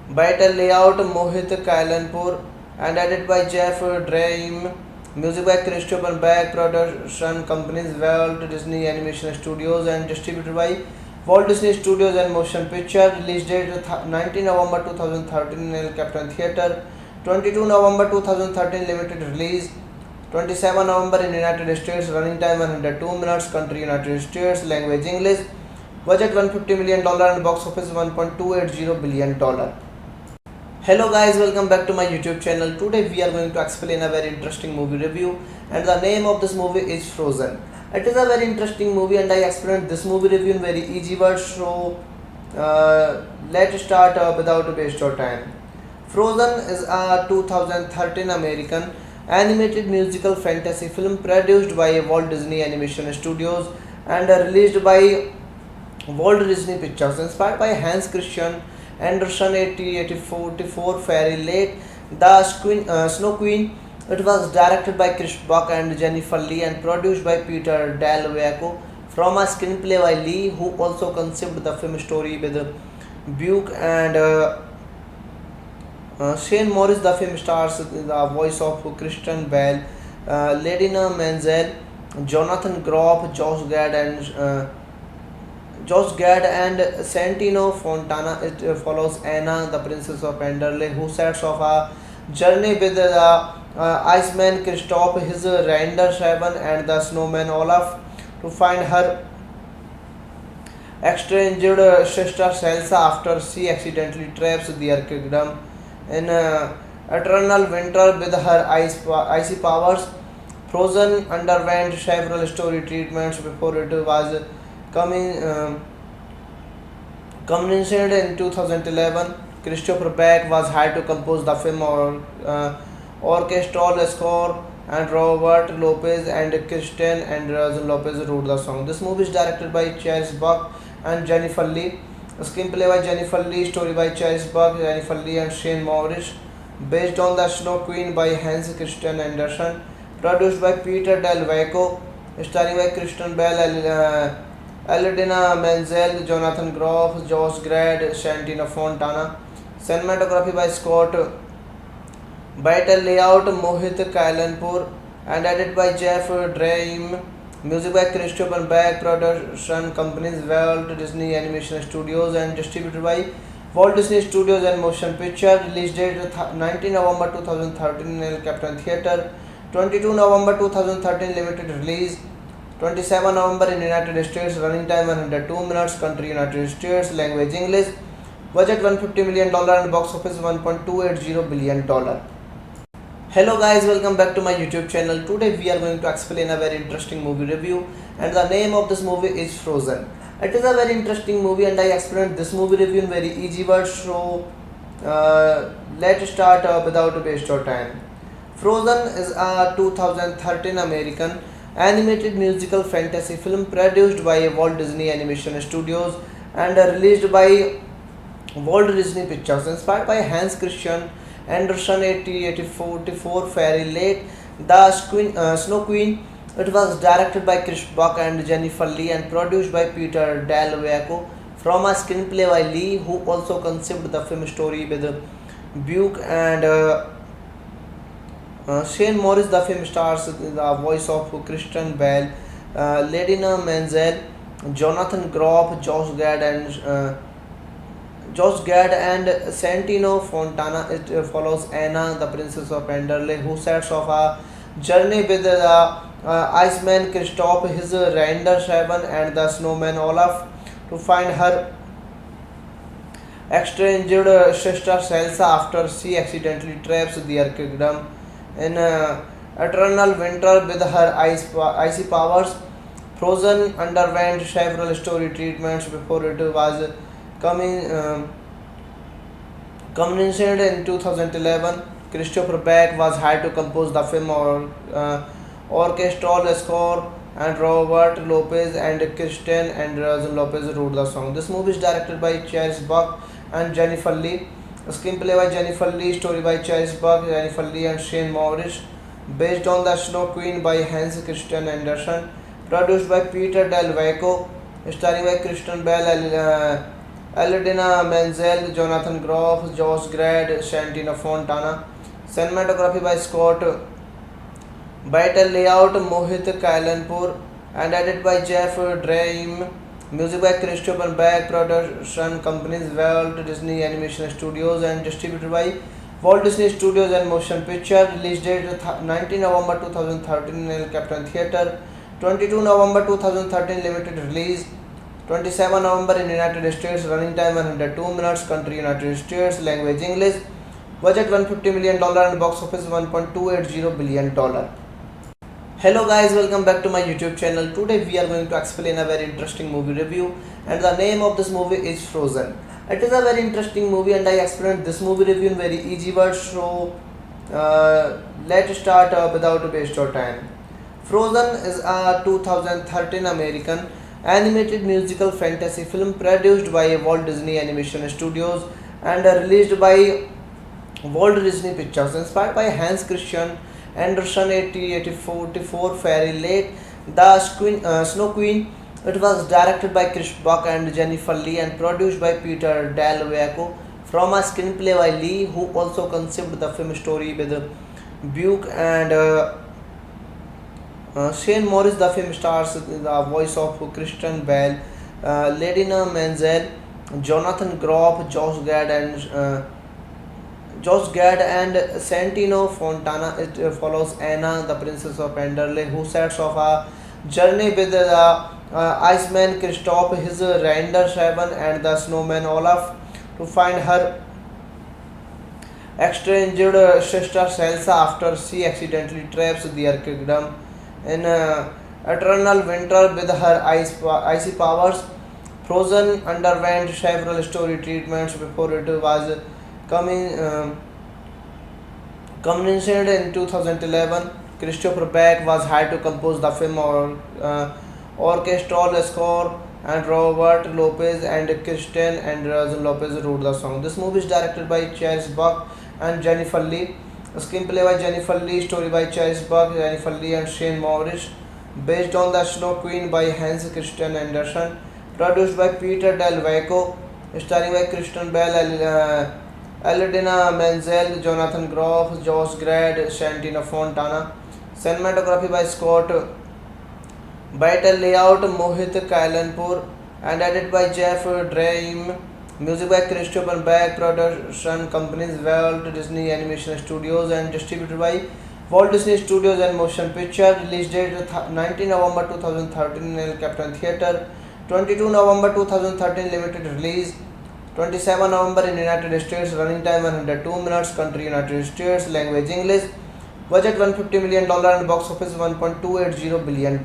Beitel, layout Mohit Kailanpur, and edited by Jeff Dream. Music by Christopher Beck. Production companies Walt Disney Animation Studios and distributed by Walt Disney Studios and Motion Picture. Release date 19 November 2013 in El Capitan Theatre. 22 November 2013 limited release. 27 November in United States. Running time 102 minutes. Country United States. Language English. Budget $150 million and box office $1.280 billion. Hello guys, welcome back to my YouTube channel. Today we are going to explain a very interesting movie review, and the name of this movie is Frozen. It is a very interesting movie and I explained this movie review in very easy words, so let's start without waste of time. Frozen is a 2013 American animated musical fantasy film produced by Walt Disney Animation Studios and released by Walt Disney Pictures, inspired by Hans Christian Andersen 1884 Fairy Lake, The Snow Queen. It was directed by Chris Buck and Jennifer Lee and produced by Peter Del Vaco from a screenplay by Lee, who also conceived the film story with Buck and Shane Morris. The film stars the voice of Christian Bale, Ladina Menzel, Jonathan Groff, Josh Gad and Santino Fontana. It follows Anna, the princess of Enderley, who sets off a journey with the Iceman Kristoff, his reindeer Shaban, and the snowman Olaf to find her estranged sister Elsa after she accidentally traps their kingdom in eternal winter with her icy powers. Frozen underwent several story treatments before it was commissioned in 2011. Christopher Beck was hired to compose the film orchestral score, and Robert Lopez and Christian Anderson Lopez wrote the song. This movie is directed by Charles Buck and Jennifer Lee. Screenplay by Jennifer Lee, story by Charles Buck, Jennifer Lee, and Shane Morris. Based on The Snow Queen by Hans Christian Andersen. Produced by Peter Del Vaco. Starring by Christian Bell, Eladina Menzel, Jonathan Groff, Josh Gad, Shantina Fontana. Cinematography by Scott Beitel, layout Mohit Kailanpur, and edited by Jeff Dream. Music by Christopher Beck. Production companies Walt Disney Animation Studios and distributed by Walt Disney Studios and Motion Picture. Release date 19 November 2013 in El Capitan Theatre. 22 November 2013 limited release. 27 November in United States. Running time 102 minutes. Country United States. Language English. Budget $150 million and box office $1.280 billion. Hello guys, welcome back to my YouTube channel. Today we are going to explain a very interesting movie review, and the name of this movie is Frozen. It is a very interesting movie and I explained this movie review in very easy words, so let's start without waste of time. Frozen is a 2013 American animated musical fantasy film produced by Walt Disney Animation Studios and released by Walt Disney Pictures, inspired by Hans Christian Andersen 1884 Fairy Lake, The Snow Queen. It was directed by Chris Buck and Jennifer Lee and produced by Peter Del Vaco from a screenplay by Lee, who also conceived the film story with Buck and Shane Morris. The film stars the voice of Christian Bale, Ladina Menzel, Jonathan Groff, Josh Gad, and Josh Gad and Santino Fontana. It follows Anna, the princess of Enderle, who sets off a journey with the Iceman Kristoff, his reindeer Shaban, and the snowman Olaf to find her estranged sister Selsa after she accidentally traps their kingdom in eternal winter with her icy powers. Frozen underwent several story treatments before it was coming. Commissioned in 2011, Christopher Beck was hired to compose the film orchestral score, and Robert Lopez and Kristen Andrews Lopez wrote the song. This movie is directed by Charles Buck and Jennifer Lee. Screenplay by Jennifer Lee, story by Charles Buck, Jennifer Lee, and Shane Morris. Based on The Snow Queen by Hans Christian Andersen. Produced by Peter Del Vaco. Starring by Kristen Bell, Eldina Menzel, Jonathan Groff, Josh Gad, Santino Fontana. Cinematography by Scott Beitel, layout Mohit Kailanpur, and edited by Jeff Dream. Music by Christopher Beck. Production companies Walt Disney Animation Studios and distributed by Walt Disney Studios and Motion Picture. Release date 19 November 2013 in El Capitan Theatre. 22 November 2013 limited release. 27 November in United States. Running time 102 minutes. Country United States. Language English. Budget $150 million and box office $1.280 billion. Hello guys, welcome back to my YouTube channel. Today we are going to explain a very interesting movie review, and the name of this movie is Frozen. It is a very interesting movie and I explained this movie review in very easy words, so let's start without waste your time. Frozen is a 2013 American animated musical fantasy film produced by Walt Disney Animation Studios and released by Walt Disney Pictures, inspired by Hans Christian Andersen 1884 fairy lake The Snow Queen. It was directed by Chris Buck and Jennifer Lee and produced by Peter Del Vaco from a screenplay by Lee, who also conceived the film story with Buck and Shane Morris. The film stars the voice of Kristen Bell, Ledina Menzel, Jonathan Groff, Josh Gad and Santino Fontana. It follows Anna, the princess of Enderle, who sets off a journey with the Iceman Kristoff, his reindeer Shaban, and the snowman Olaf to find her estranged sister Selsa after she accidentally traps their kingdom in eternal winter with her icy powers. Frozen underwent several story treatments before it was commissioned in 2011. Christopher Beck was hired to compose the film orchestral score, and Robert Lopez and Kristen Andrews Lopez wrote the song. This movie is directed by Charles Buck and Jennifer Lee. Screenplay by Jennifer Lee, story by Charles Buck, Jennifer Lee, and Shane Morris. Based on The Snow Queen by Hans Christian Andersen. Produced by Peter Del Vaco. Starring by Kristen Bell, Eldina Menzel, Jonathan Groff, Josh Gad, Santino Fontana. Cinematography by Scott Beitel, layout Mohit Kailanpur, and edited by Jeff Dream. Music by Christopher Beck. Production companies Walt Disney Animation Studios and distributed by Walt Disney Studios and Motion Picture. Release date 19 November 2013 in El Capitan Theatre. 22 November 2013 limited release. 27 November in United States. Running time 102 minutes. Country United States. Language English. Budget $150 million and box office $1.280 billion.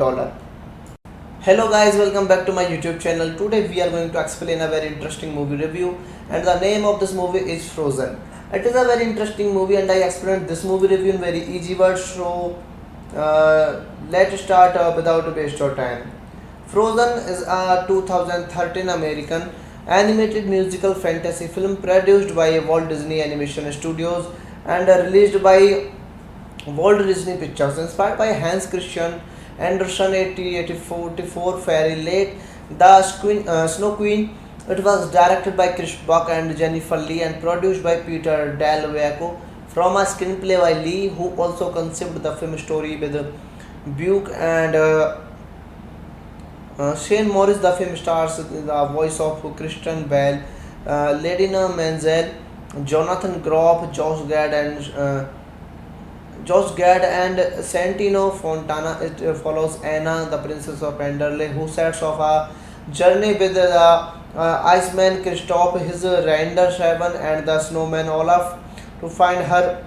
Hello guys, welcome back to my YouTube channel. Today we are going to explain a very interesting movie review, and the name of this movie is Frozen. It is a very interesting movie and I explained this movie review in very easy words, so let's start without waste your time. Frozen is a 2013 American animated musical fantasy film produced by Walt Disney Animation Studios and released by Walt Disney Pictures, inspired by Hans Christian Andersen 1884 fairy lake The Snow Queen. It was directed by Chris Buck and Jennifer Lee and produced by Peter Del Vaco from a screenplay by Lee, who also conceived the film story with Buck and Shane Morris. The film stars the voice of Kristen Bell, Ladina Menzel, Jonathan Groff, Josh Gad and Santino Fontana. It follows Anna, the princess of Enderley, who sets off a journey with the Iceman Kristoff, his reindeer Shaban, and the snowman Olaf to find her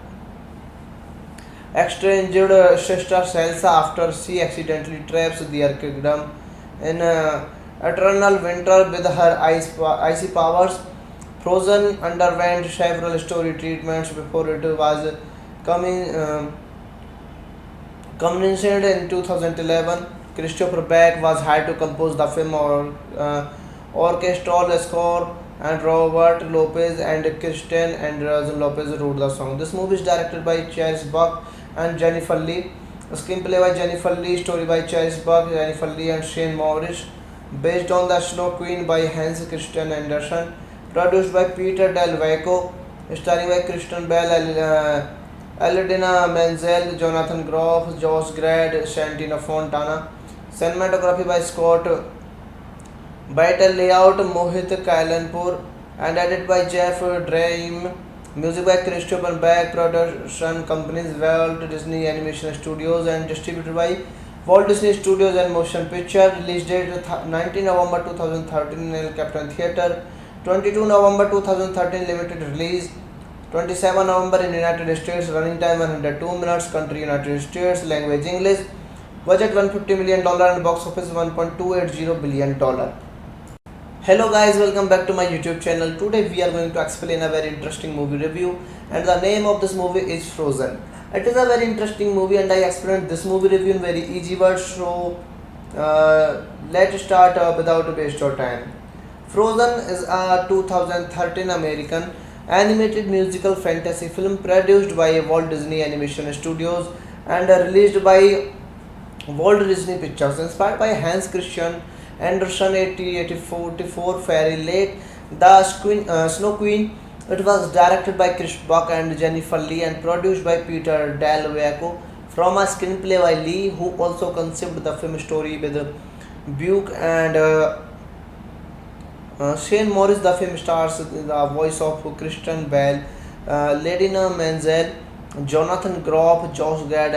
estranged sister Sansa after she accidentally traps their kingdom in eternal winter with her icy powers. Frozen underwent several story treatments before it was coming. Commissioned in 2011, Christopher Beck was hired to compose the film orchestral score, and Robert Lopez and Kristen Anderson Lopez wrote the song. This movie is directed by Chase Buck and Jennifer Lee. Screenplay by Jennifer Lee, story by Chase Buck, Jennifer Lee, and Shane Morris. Based on The Snow Queen by Hans Christian Andersen. Produced by Peter Del Vecchio. Starring by Kristen Bell, Aladina Menzel, Jonathan Groff, Josh Gad, Santino Fontana. Cinematography by Scott Beitel, layout Mohit Kailanpur, and edited by Jeff Dream. Music by Christopher Beck. Production companies Walt Disney Animation Studios and distributed by Walt Disney Studios and Motion Picture. Release date 19 November 2013 in El Capitan Theatre. 22 November 2013 limited release. 27 November in United States. Running time 102 minutes. Country United States. Language English. Budget $150 million and box office $1.280 billion. Hello guys, welcome back to my YouTube channel. Today we are going to explain a very interesting movie review, and the name of this movie is Frozen. It is a very interesting movie and I explained this movie review in very easy words, so let's start without waste your time. Frozen is a 2013 American animated musical fantasy film produced by Walt Disney Animation Studios and released by Walt Disney Pictures, inspired by Hans Christian Andersen 1884 Fairy Lake, The Snow Queen. It was directed by Chris Buck and Jennifer Lee and produced by Peter Del Vecchio from a screenplay by Lee, who also conceived the film story with Buck and Shane Morris. The film stars the voice of Kristen Bell, Ladina Menzel, Jonathan Groff, Josh Gad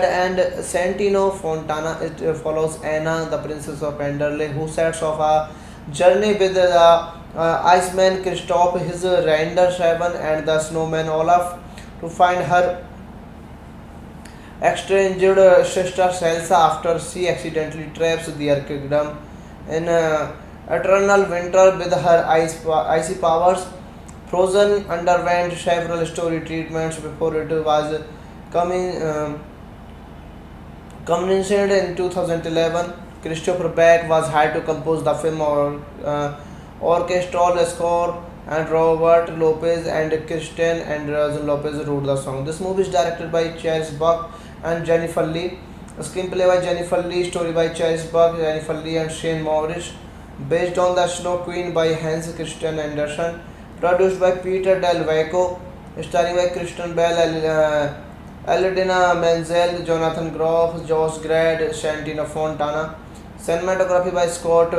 and Santino Fontana. It follows Anna, the princess of Enderley, who sets off a journey with the Iceman Kristoff, his reindeer Shaban, and the snowman Olaf to find her estranged sister Sansa after she accidentally traps their kingdom in eternal winter with her icy powers. Frozen underwent several story treatments before it was commissioned in 2011. Christopher Beck was hired to compose the film orchestral score, and Robert Lopez and Kristen Anderson Lopez wrote the song. This movie is directed by Chase Buck and Jennifer Lee. Screenplay by Jennifer Lee, story by Chase Buck, Jennifer Lee, and Shane Morris. Based on The Snow Queen by Hans Christian Andersen. Produced by Peter Del Vecchio. Starring by Kristen Bell, Aladina Menzel, Jonathan Groff, Josh Gad, Santino Fontana. Cinematography by Scott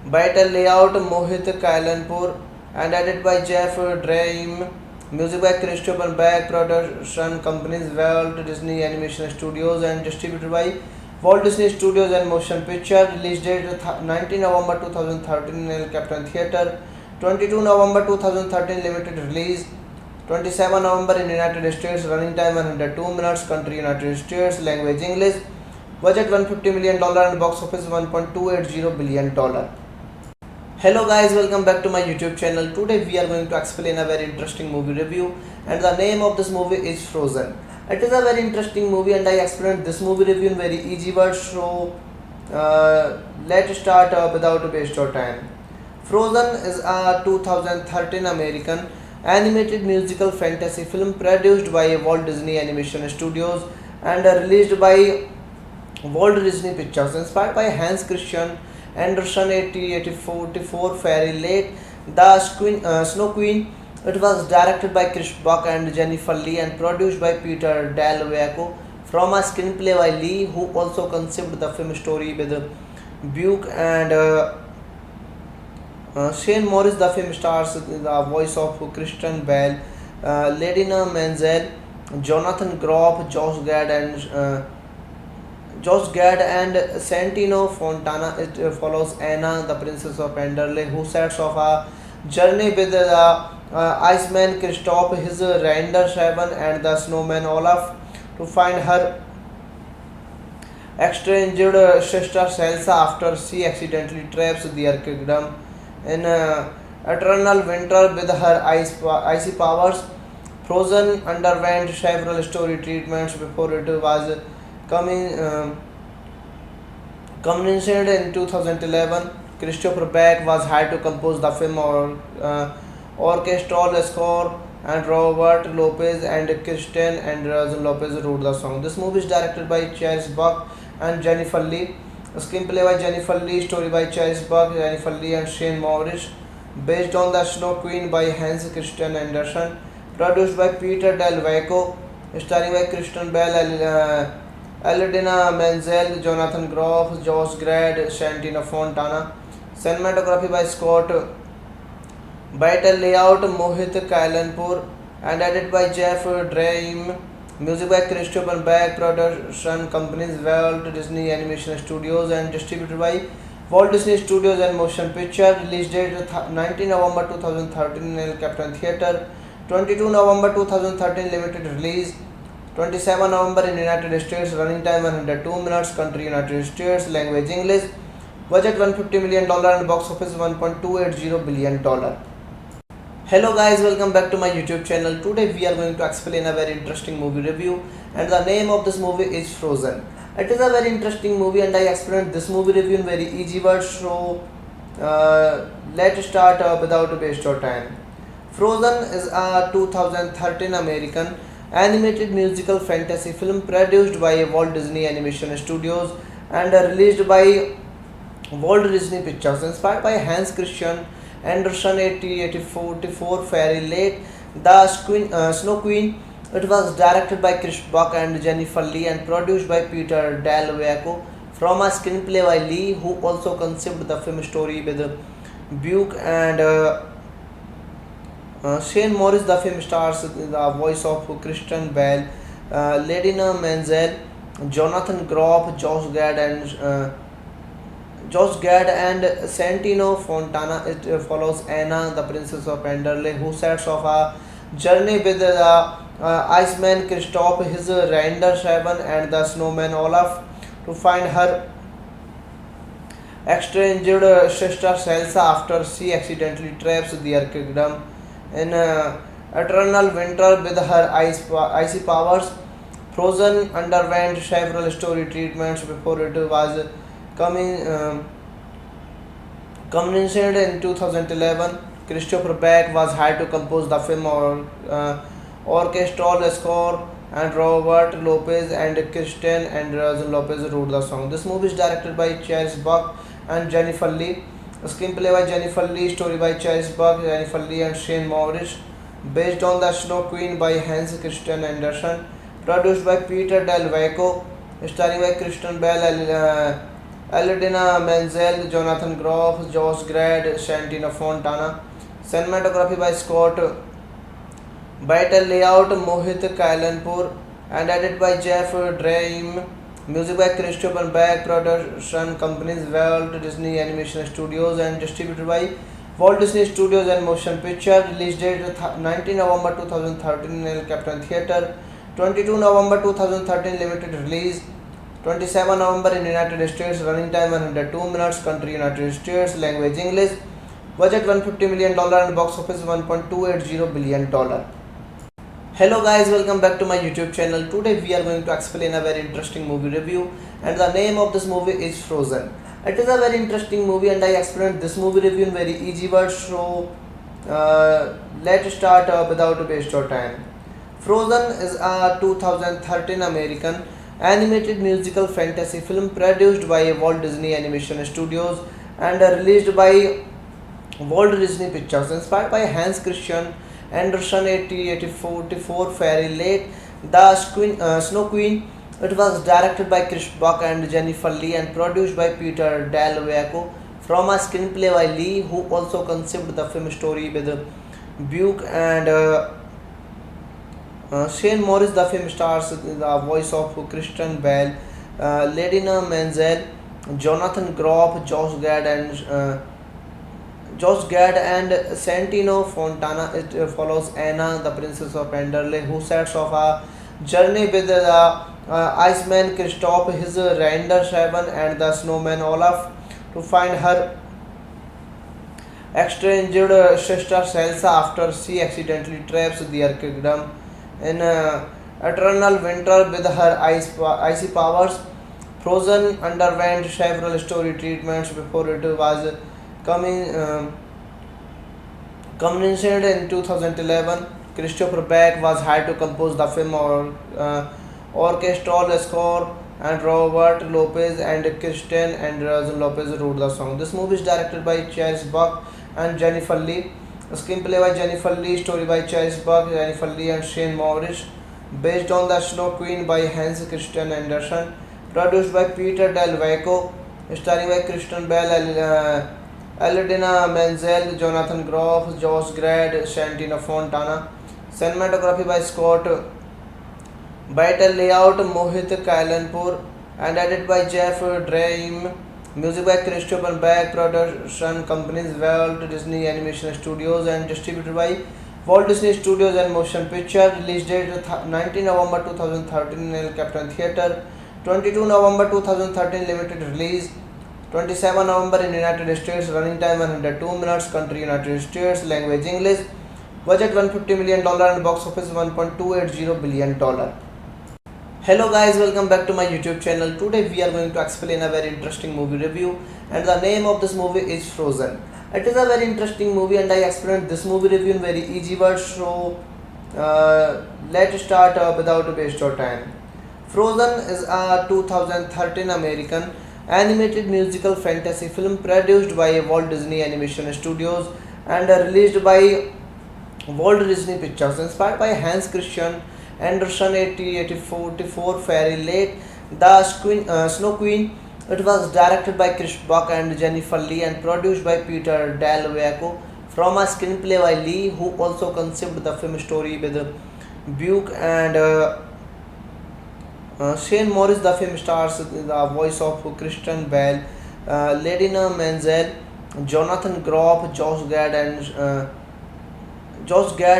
Beitel, layout Mohit Kailanpur, and edited by Jeff Dream. Music by Christopher Beck. Production companies Walt Disney Animation Studios and distributed by Walt Disney Studios and Motion Picture. Release date 19 November 2013 in El Capitan Theatre. 22 November 2013 limited release. 27 November in United States. Running time 102 minutes. Country United States. Language English. Budget $150 million and box office $1.280 billion. Hello guys, welcome back to my YouTube channel. Today we are going to explain a very interesting movie review, and the name of this movie is Frozen. It is a very interesting movie and I explained this movie review in very easy words, so let's start without waste your time. Frozen is a 2013 American animated musical fantasy film produced by Walt Disney Animation Studios and released by Walt Disney Pictures, inspired by Hans Christian Andersen 1884 Fairy Lake, The Snow Queen. It was directed by Chris Buck and Jennifer Lee and produced by Peter Del Vecchio from a screenplay by Lee, who also conceived the film story with Buck and Shane Morris, the film stars the voice of Christian Bale, Ladina Menzel, Jonathan Groff, Josh Gad and Santino Fontana. It follows Anna, the princess of Enderle, who sets off a journey with the Iceman Kristoff, his reindeer Shaban, and the snowman Olaf to find her estranged sister Selsa after she accidentally traps their kingdom in eternal winter with her icy powers. Frozen underwent several story treatments before it was coming. Commissioned in 2011, Christopher Beck was hired to compose the film orchestral score, and Robert Lopez and Kristen Anderson Lopez wrote the song. This movie is directed by Charles Buck and Jennifer Lee. Screenplay by Jennifer Lee, story by Charles Buck, Jennifer Lee, and Shane Morris. Based on The Snow Queen by Hans Christian Andersen. Produced by Peter Del Vaco. Starring by Christian Bale, Eladina Menzel, Jonathan Groff, Josh Gad, Santino Fontana. Cinematography by Scott Beitel, layout Mohit Kailanpur, and edited by Jeff Dream. Music by Christopher Beck. Production companies Walt Disney Animation Studios and distributed by Walt Disney Studios and Motion Picture. Release date 19 November 2013 in El Capitan Theatre. 22 November 2013 limited release. 27 November in United States. Running time 102 minutes. Country United States. Language English. Budget $150 million and box office $1.280 billion. Hello guys, welcome back to my YouTube channel. Today we are going to explain a very interesting movie review, and the name of this movie is Frozen. It is a very interesting movie and I explained this movie review in very easy words, so let's start without waste your time. Frozen is a 2013 American animated musical fantasy film produced by Walt Disney Animation Studios and released by Walt Disney Pictures, inspired by Hans Christian Andersen 1884 fairy late Snow Queen. It was directed by Chris Buck and Jennifer Lee and produced by Peter Del Vaco from a screenplay by Lee, who also conceived the film story with Buck and Shane Morris. The film stars the voice of Christian Bale, Ladina Menzel, Jonathan Groff, Josh Gad and Santino Fontana. It follows Anna, the princess of Enderle, who sets off a journey with the Iceman Kristoff, his reindeer Shaban, and the snowman Olaf to find her estranged sister Selsa after she accidentally traps their kingdom in eternal winter with her icy powers. Frozen underwent several story treatments before it was commissioned in 2011. Christopher Beck was hired to compose the film orchestral score, and Robert Lopez and Kristen Anderson Lopez wrote the song. This movie is directed by Charles Buck and Jennifer Lee. Screenplay by Jennifer Lee, story by Charles Buck, Jennifer Lee, and Shane Morris. Based on The Snow Queen by Hans Christian Andersen. Produced by Peter Del Vaco. Starring by Christian Bale, Eladina Menzel, Jonathan Groff, Josh Gad, Santino Fontana. Cinematography by Scott Beitel, layout Mohit Kailanpur, and edited by Jeff Dream. Music by Christopher Beck. Production companies Walt Disney Animation Studios and distributed by Walt Disney Studios and Motion Picture. Release date 19 November 2013 in El Capitan Theatre. 22 November 2013 limited release. 27 November in United States. Running time 102 minutes. Country United States. Language English. Budget $150 million and box office $1.280 billion. Hello guys, welcome back to my YouTube channel. Today we are going to explain a very interesting movie review, and the name of this movie is Frozen. It is a very interesting movie and I explained this movie review in very easy words, so let's start without waste your time. Frozen is a 2013 American animated musical fantasy film produced by Walt Disney Animation Studios and released by Walt Disney Pictures, inspired by Hans Christian Andersen 1884 fairy late Snow Queen. It was directed by Chris Buck and Jennifer Lee and produced by Peter Del Vaco from a screenplay by Lee, who also conceived the film story with Buke and Shane Morris. The film stars the voice of Christian Bale, Ladina Menzel, Jonathan Groff, Josh Gad and Santino Fontana. It follows Anna, the princess of Enderley, who sets off a journey with the Iceman Kristoff, his reindeer Shaban, and the snowman Olaf to find her estranged sister Selsa after she accidentally traps their kingdom in eternal winter with her icy powers. Frozen underwent several story treatments before it was coming. Commissioned in 2011, Christopher Beck was hired to compose the film orchestral score, and Robert Lopez and Kristen Anderson Lopez wrote the song. This movie is directed by Chase Buck and Jennifer Lee. Screenplay by Jennifer Lee, story by Chase Buck, Jennifer Lee, and Shane Morris. Based on The Snow Queen by Hans Christian Andersen. Produced by Peter Del Vecchio. Starring by Christian Bale, Eladina Menzel, Jonathan Groff, Josh Gad, Santino Fontana. Cinematography by Scott Beitel, layout Mohit Kailanpur, and edited by Jeff Draim. Music by Christopher Beck. Production companies Walt Disney Animation Studios and distributed by Walt Disney Studios and Motion Picture. Release date 19 November 2013 in El Capitan Theatre. 22 November 2013 limited release. 27 November in United States. Running time 102 minutes. Country United States. Language English. Budget $150 million and box office $1.280 billion. Hello guys, welcome back to my YouTube channel. Today we are going to explain a very interesting movie review, and the name of this movie is Frozen. It is a very interesting movie and I explained this movie review in very easy words, so let's start without waste your time. Frozen is a 2013 American animated musical fantasy film produced by Walt Disney Animation Studios and released by Walt Disney Pictures, inspired by Hans Christian Andersen 1884 fairy late Snow Queen. It was directed by Chris Buck and Jennifer Lee and produced by Peter Del Vecchio from a screenplay by Lee, who also conceived the film story with Buke and Shane Morris. The film stars the voice of Christian Bale, Ladina Menzel, Jonathan Groff, Josh Gad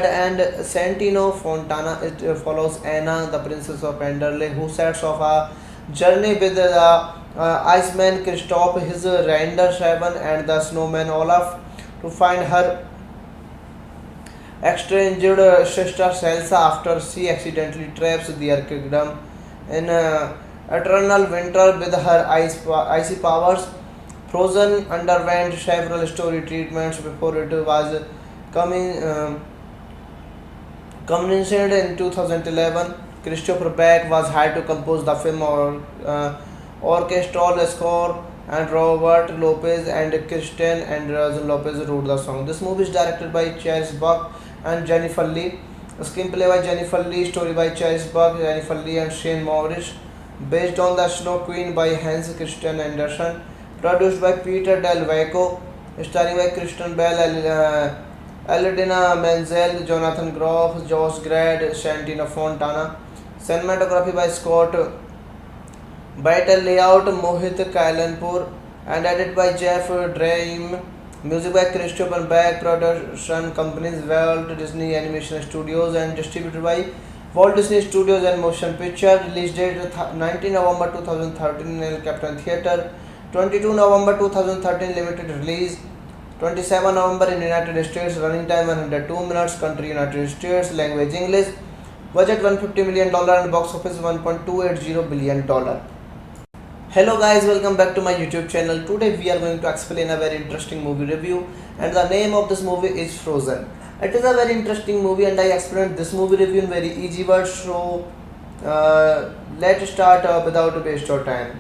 and Santino Fontana. It follows Anna, the princess of Enderley, who sets off a journey with the Iceman Kristoff, his reindeer Shaban, and the snowman Olaf to find her estranged sister Selsa after she accidentally traps their kingdom in eternal winter with her icy powers. Frozen underwent several story treatments before it was commissioned in 2011. Christopher Beck was hired to compose the film orchestral score, and Robert Lopez and Kristen Anderson Lopez wrote the song. This movie is directed by Chase Buck and Jennifer Lee. Screenplay by Jennifer Lee, story by Chase Buck, Jennifer Lee, and Shane Morris. Based on The Snow Queen by Hans Christian Andersen. Produced by Peter Del Vecchio. Starring by Christian Bale, Eladina Menzel, Jonathan Groff, Josh Gad, Santino Fontana. Cinematography by Scott Beitel, layout Mohit Kailanpur, and edited by Jeff Draim. Music by Christopher Beck. Production companies Walt Disney Animation Studios and distributed by Walt Disney Studios and Motion Picture. Release date 19 November 2013 in El Capitan Theatre. 22 November 2013 limited release. 27 November in United States. Running time 102 minutes. Country United States. Language English. Budget $150 million and box office $1.280 billion. Hello guys, welcome back to my YouTube channel. Today we are going to explain a very interesting movie review, and the name of this movie is Frozen. It is a very interesting movie and I explained this movie review in very easy words, so let's start without waste your time.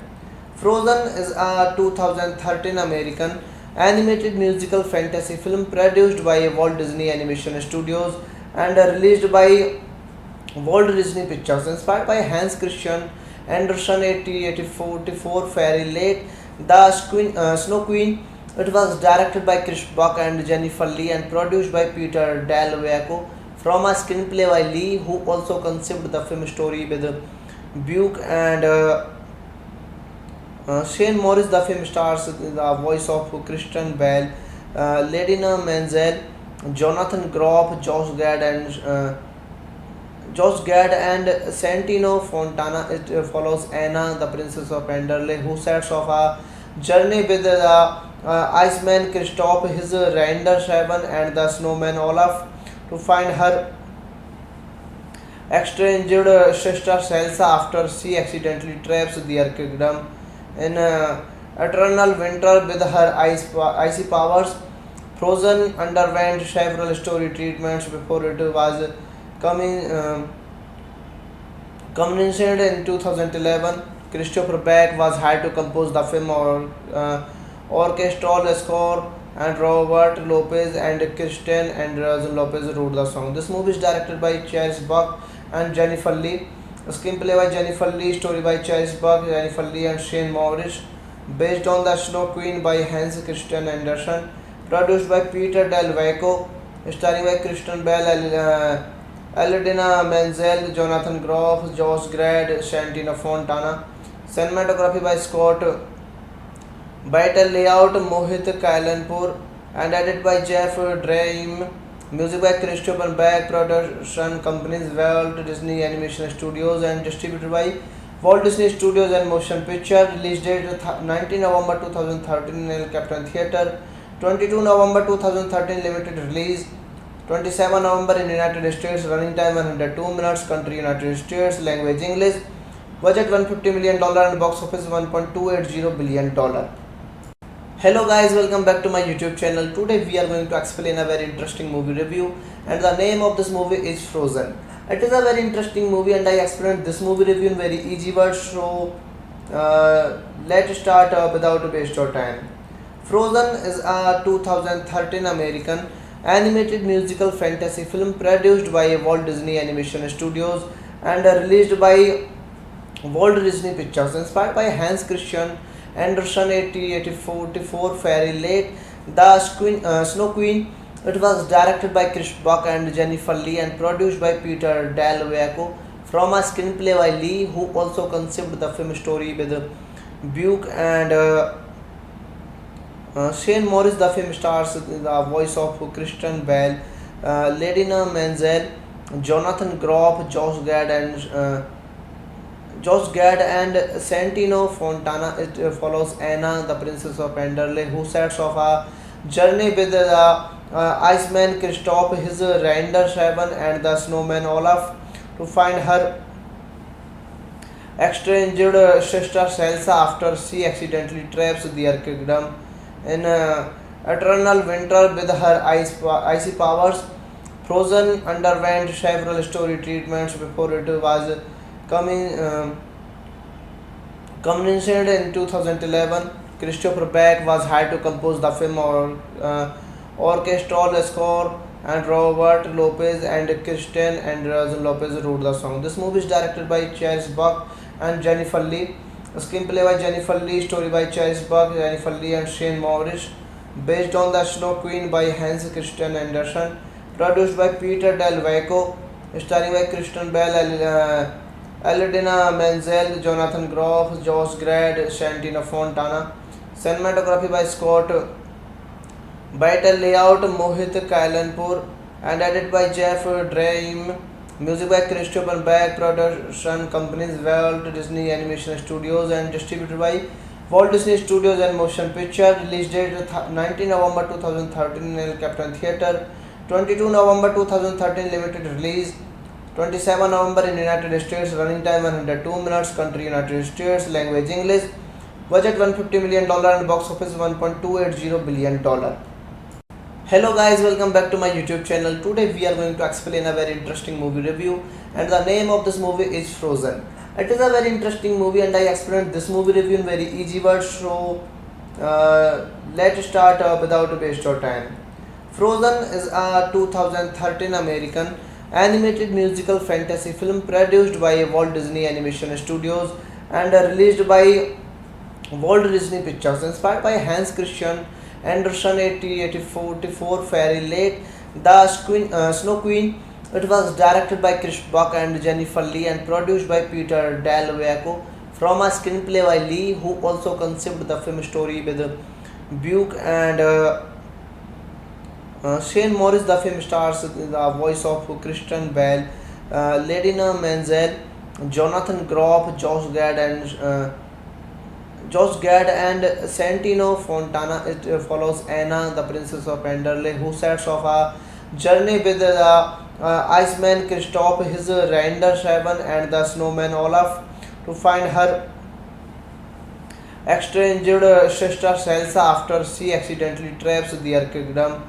Frozen is a 2013 American animated musical fantasy film produced by Walt Disney Animation Studios and released by Walt Disney Pictures, inspired by Hans Christian Andersen 1884 fairy late Snow Queen. It was directed by Chris Buck and Jennifer Lee and produced by Peter Del Vecchio from a screenplay by Lee, who also conceived the film story with Buck and Shane Morris. The film stars the voice of Christian Bale, Ladina Menzel, Jonathan Groff, Josh Gad and Santino Fontana. It follows Anna, the princess of Anderle, who sets off a journey with the Iceman Kristoff, his reindeer Shaven, and the snowman Olaf to find her estranged sister Selsa after she accidentally traps their kingdom in eternal winter with her icy powers. Frozen underwent several story treatments before it was coming. Commissioned in 2011, Christopher Beck was hired to compose the film orchestral score, and Robert Lopez and Kristen Anderson Lopez wrote the song. This movie is directed by Charles Buck and Jennifer Lee. Screenplay by Jennifer Lee, story by Charles Buck, Jennifer Lee, and Shane Morris. Based on The Snow Queen by Hans Christian Andersen. Produced by Peter Del Vecchio. Starring by Christian Bale, Eladina Menzel, Jonathan Groff, Josh Gad, Santino Fontana. Cinematography by Scott Beitel, layout Mohit Kailanpur, and edited by Jeff Dream. Music by Christopher Beck. Production companies Walt Disney Animation Studios and distributed by Walt Disney Studios and Motion Picture. Release date 19 November 2013 in El Capitan Theatre. 22 November 2013 limited release. 27 November in United States. Running time 102 minutes. Country United States. Language English. Budget $150 million and box office $1.280 billion. Hello guys, welcome back to my YouTube channel. Today we are going to explain a very interesting movie review, and the name of this movie is Frozen. It is a very interesting movie and I explained this movie review in very easy words, so let's start without waste of time. Frozen is a 2013 American animated musical fantasy film produced by Walt Disney Animation Studios and released by Walt Disney Pictures, inspired by Hans Christian Andersen 1844 Fairy Late, The Snow Queen. It was directed by Chris Buck and Jennifer Lee and produced by Peter Del Vecchio from a screenplay by Lee, who also conceived the film story with Buck and Shane Morris. The film stars the voice of Christian Bale, Ladina Menzel, Jonathan Groff, Josh Gad and Santino Fontana. It follows Anna, the princess of Anderle, who sets off a journey with the Iceman Kristoff, his reindeer Shaven, and the snowman Olaf to find her estranged sister Selsa after she accidentally traps their kingdom in eternal winter with her icy powers. Frozen underwent several story treatments before it was commissioned in 2011. Christopher Beck was hired to compose the film orchestral score, and Robert Lopez and Kristen Anderson Lopez wrote the song. This movie is directed by Charles Buck and Jennifer Lee. Screenplay by Jennifer Lee, story by Charles Buck, Jennifer Lee, and Shane Morris. Based on The Snow Queen by Hans Christian Andersen. Produced by Peter Del Vecchio. Starring by Christian Bale, Eladina Menzel, Jonathan Groff, Josh Gad, Santino Fontana. Cinematography by Scott Beitel, layout Mohit Kailanpur, and edited by Jeff Dream. Music by Christopher Beck. Production companies Walt Disney Animation Studios and distributed by Walt Disney Studios and Motion Picture. Release date 19 November 2013 in El Capitan Theatre. 22 November 2013 limited release. 27 November in United States. Running time 102 minutes. Country United States. Language English. Budget $150 million and box office $1.280 billion. Hello guys, welcome back to my YouTube channel. Today we are going to explain a very interesting movie review, and the name of this movie is Frozen. It is a very interesting movie and I explained this movie review in very easy words, so let's start without waste of time. Frozen is a 2013 American animated musical fantasy film produced by Walt Disney Animation Studios and released by Walt Disney Pictures, inspired by Hans Christian Anderson 1844 Fairy Lake, Snow Queen. It was directed by Chris Buck and Jennifer Lee and produced by Peter Del Vecchio from a screenplay by Lee, who also conceived the film story with Buck and Shane Morris. The film stars the voice of Christian Bale, Ladina Menzel, Jonathan Groff, Josh Gad and Santino Fontana. It follows Anna, the princess of Enderley, who sets off a journey with the Iceman Kristoff, his reindeer Shaban, and the snowman Olaf to find her estranged sister Selsa after she accidentally traps their kingdom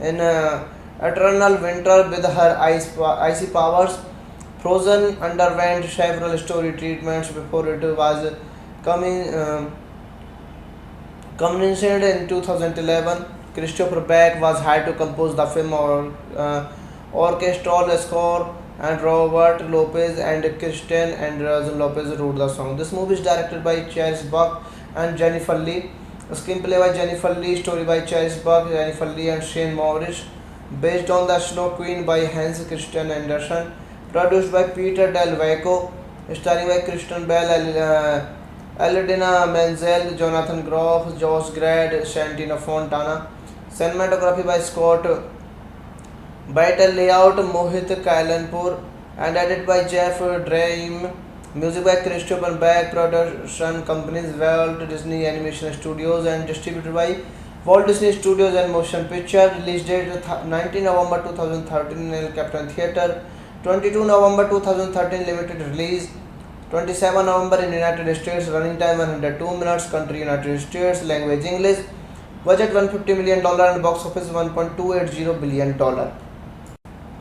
in eternal winter with her icy powers. Frozen underwent several story treatments before it was coming. Commissioned in 2011, Christopher Beck was hired to compose the film orchestral score, and Robert Lopez and Kristen Anderson Lopez wrote the song. This movie is directed by Chris Buck and Jennifer Lee. Screenplay by Jennifer Lee, story by Chris Buck, Jennifer Lee, and Shane Morris. Based on The Snow Queen by Hans Christian Andersen. Produced by Peter Del Vecchio. Starring by Christian Bale, Eladina Menzel, Jonathan Groff, Josh Gad, Santino Fontana. Cinematography by Scott Beitel, layout Mohit Kailanpur, and edited by Jeff Dream. Music by Christopher Beck. Production companies Walt Disney Animation Studios and distributed by Walt Disney Studios and Motion Picture. Release date 19 November 2013 in El Capitan Theatre. 22 November 2013 limited release. 27 November in United States. Running time 102 minutes. Country United States. Language English. Budget $150 million and box office $1.280 billion.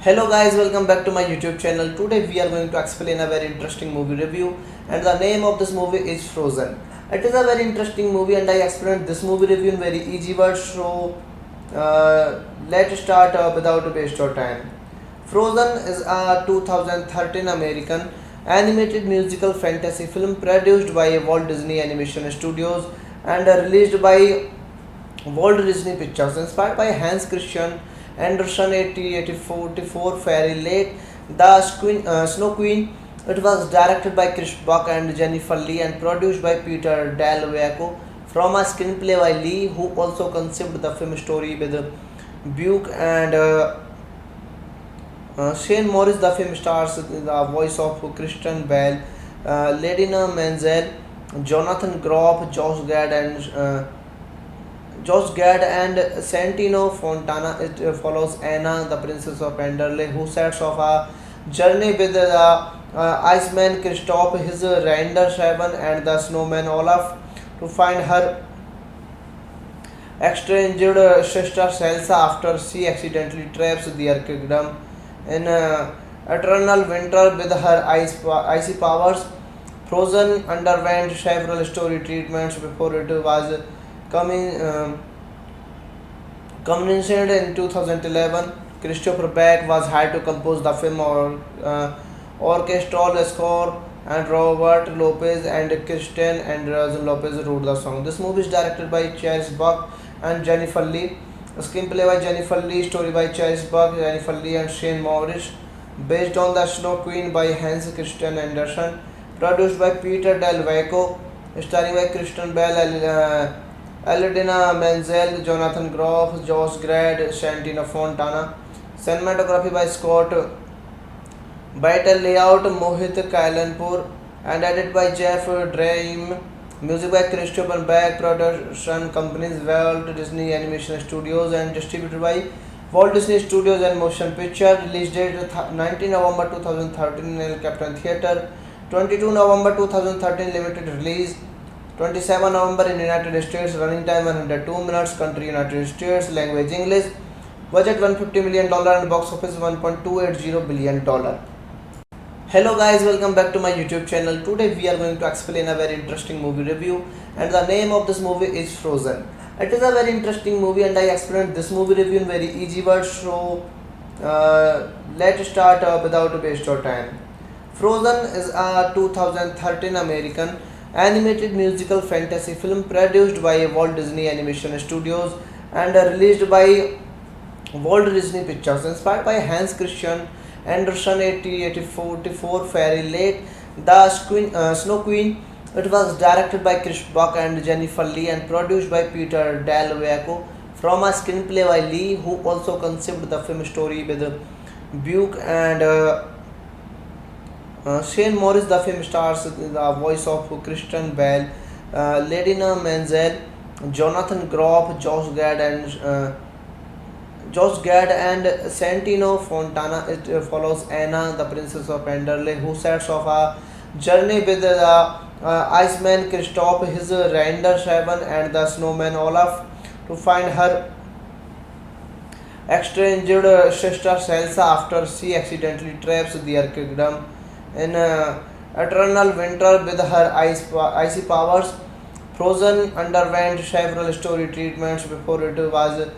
Hello guys, welcome back to my YouTube channel. Today we are going to explain a very interesting movie review, and the name of this movie is Frozen. It is a very interesting movie and I explained this movie review in very easy words, so let's start without waste your time. Frozen is a 2013 American animated musical fantasy film produced by Walt Disney Animation Studios and released by Walt Disney Pictures, inspired by Hans Christian Andersen 1844 Fairy Lake, Snow Queen. It was directed by Chris Buck and Jennifer Lee and produced by Peter Del Vecchio from a screenplay by Lee, who also conceived the film story with Buck and Shane Morris. The film stars the voice of Christian Bale, Ladina Menzel, Jonathan Groff, Josh Gad and Santino Fontana. It follows Anna, the princess of Enderley, who sets off a journey with the Iceman Kristoff, his reindeer Shaban, and the snowman Olaf to find her estranged sister Selsa after she accidentally traps their kingdom in eternal winter with her icy powers. Frozen underwent several story treatments before it was commissioned in 2011. Christopher Beck was hired to compose the film orchestral score, and Robert Lopez and Kristen Anderson Lopez wrote the song. This movie is directed by Chris Buck and Jennifer Lee. Screenplay by Jennifer Lee, story by Chris Buck, Jennifer Lee, and Shane Morris. Based on The Snow Queen by Hans Christian Andersen. Produced by Peter Del Vecchio. Starring by Christian Bale, Eladina Menzel, Jonathan Groff, Josh Gad, Santino Fontana. Cinematography by Scott Beitel, layout Mohit Kailanpur, and edited by Jeff Dream. Music by Christopher Beck. Production companies Walt Disney Animation Studios and distributed by Walt Disney Studios and Motion Picture. Release date 19 November 2013 in El Capitan Theatre. 22 November 2013 limited release. 27 November in United States. Running time 102 minutes. Country United States. Language English. Budget $150 million and box office $1.280 billion. Hello guys, welcome back to my YouTube channel. Today we are going to explain a very interesting movie review, and the name of this movie is Frozen. It is a very interesting movie and I explained this movie review in very easy words, so let's start without waste your time. Frozen is a 2013 American animated musical fantasy film produced by Walt Disney Animation Studios and released by Walt Disney Pictures, inspired by Hans Christian Andersen 1844 fairy late Snow Queen. It was directed by Chris Buck and Jennifer Lee and produced by Peter Del Vecchio from a screenplay by Lee, who also conceived the film story with Buck and Shane Morris. The film stars the voice of Christian Bale, Ladina Menzel, Jonathan Groff, Josh Gad and Santino Fontana. It follows Anna, the princess of Enderley, who sets off a journey with the Iceman Kristoff, his reindeer Shaban, and the snowman Olaf to find her estranged sister Elsa after she accidentally traps their kingdom in eternal winter with her icy powers. Frozen underwent several story treatments before it was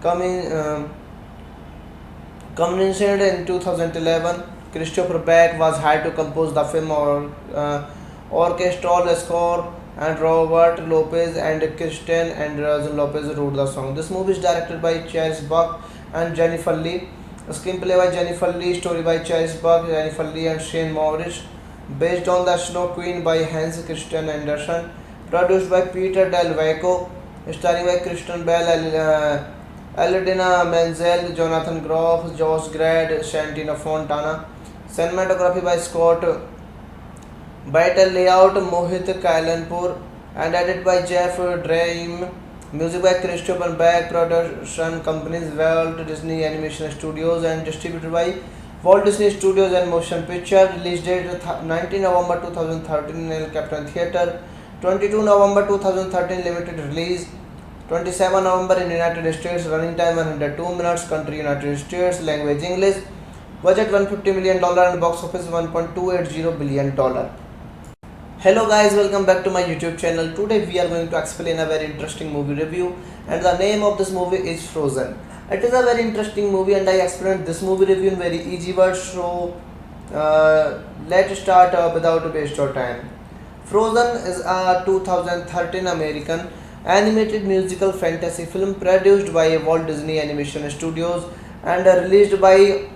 coming commissioned in 2011. Christopher Beck was hired to compose the film or orchestral score, and Robert Lopez and Kristen Anderson Lopez wrote the song. This movie is directed by Chris Buck and Jennifer Lee. Screenplay by Jennifer Lee, story by Chris Buck, Jennifer Lee, and Shane Morris. Based on The Snow Queen by Hans Christian Andersen. Produced by Peter Del Vecchio. Starring by Christian Bale, Eladina Menzel, Jonathan Groff, Josh Gad, Santino Fontana. Cinematography by Scott Beitel, layout Mohit Kailanpur, and edited by Jeff Dream. Music by Christopher Beck. Production companies Walt Disney Animation Studios and distributed by Walt Disney Studios and Motion Picture. Release date 19 November 2013 in El Capitan Theatre. 22 November 2013 limited release. 27 November in United States. Running time 102 minutes. Country United States. Language English. Budget $150 million and box office $1.280 billion. Hello guys, welcome back to my YouTube channel. Today we are going to explain a very interesting movie review, and the name of this movie is Frozen. It is a very interesting movie and I explained this movie review in very easy words, so let's start without waste your time. Frozen is a 2013 American animated musical fantasy film produced by Walt Disney Animation Studios and released by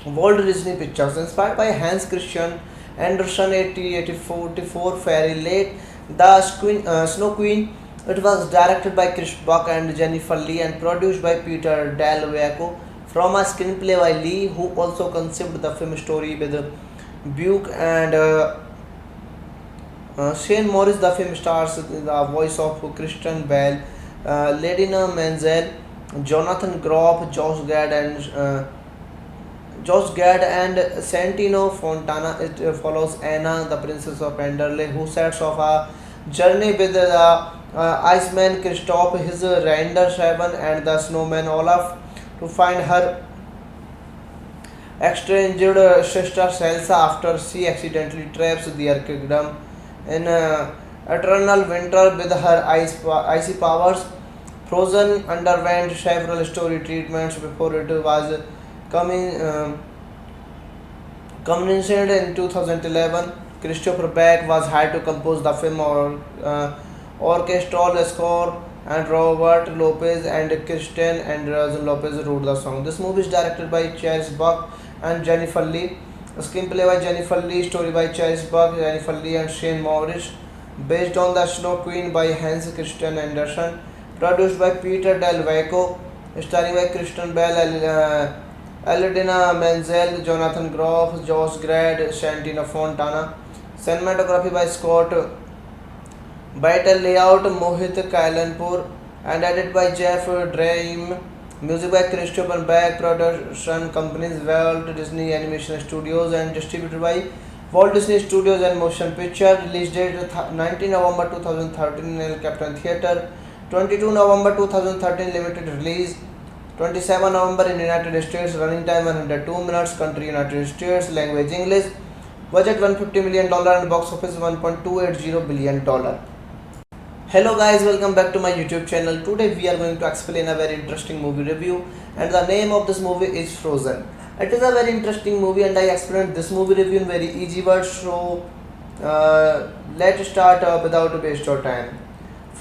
Walt Disney Pictures, inspired by Hans Christian Andersen 1844 fairy late Snow Queen. It was directed by Chris Buck and Jennifer Lee and produced by Peter Del Vecchio from a screenplay by Lee, who also conceived the film story with Buck and Shane Morris. The film stars the voice of Christian Bale, Ladina Menzel, Jonathan Groff, Josh Gad and Santino Fontana. It follows Anna, the princess of Enderley, who sets off a journey with the Iceman Kristoff, his reindeer Shaban, and the snowman Olaf to find her estranged sister Elsa after she accidentally traps their kingdom in eternal winter with her icy powers. Frozen underwent several story treatments before it was commissioned in 2011. Christopher Beck was hired to compose the film or orchestral score, and Robert Lopez and Kristen Anderson Lopez wrote the song. This movie is directed by Chris Buck and Jennifer Lee. Screenplay by Jennifer Lee, story by Chris Buck, Jennifer Lee, and Shane Morris. Based on The Snow Queen by Hans Christian Andersen. Produced by Peter Del Vecchio. Starring by Christian Bale, Eladina Menzel, Jonathan Groff, Josh Gad, Santino Fontana. Cinematography by Scott Beitel, layout Mohit Kailanpur, and edited by Jeff Dream. Music by Christopher Beck. Production companies Walt Disney Animation Studios and distributed by Walt Disney Studios and Motion Picture. Release date 19 November 2013 in El Capitan Theatre. 22 November 2013 limited release. 27 November in United States. Running time 102 minutes. Country United States. Language English. Budget $150 million and box office $1.280 billion. Hello guys, welcome back to my YouTube channel. Today we are going to explain a very interesting movie review, and the name of this movie is Frozen. It is a very interesting movie and I explained this movie review in very easy words, so let's start without waste your time.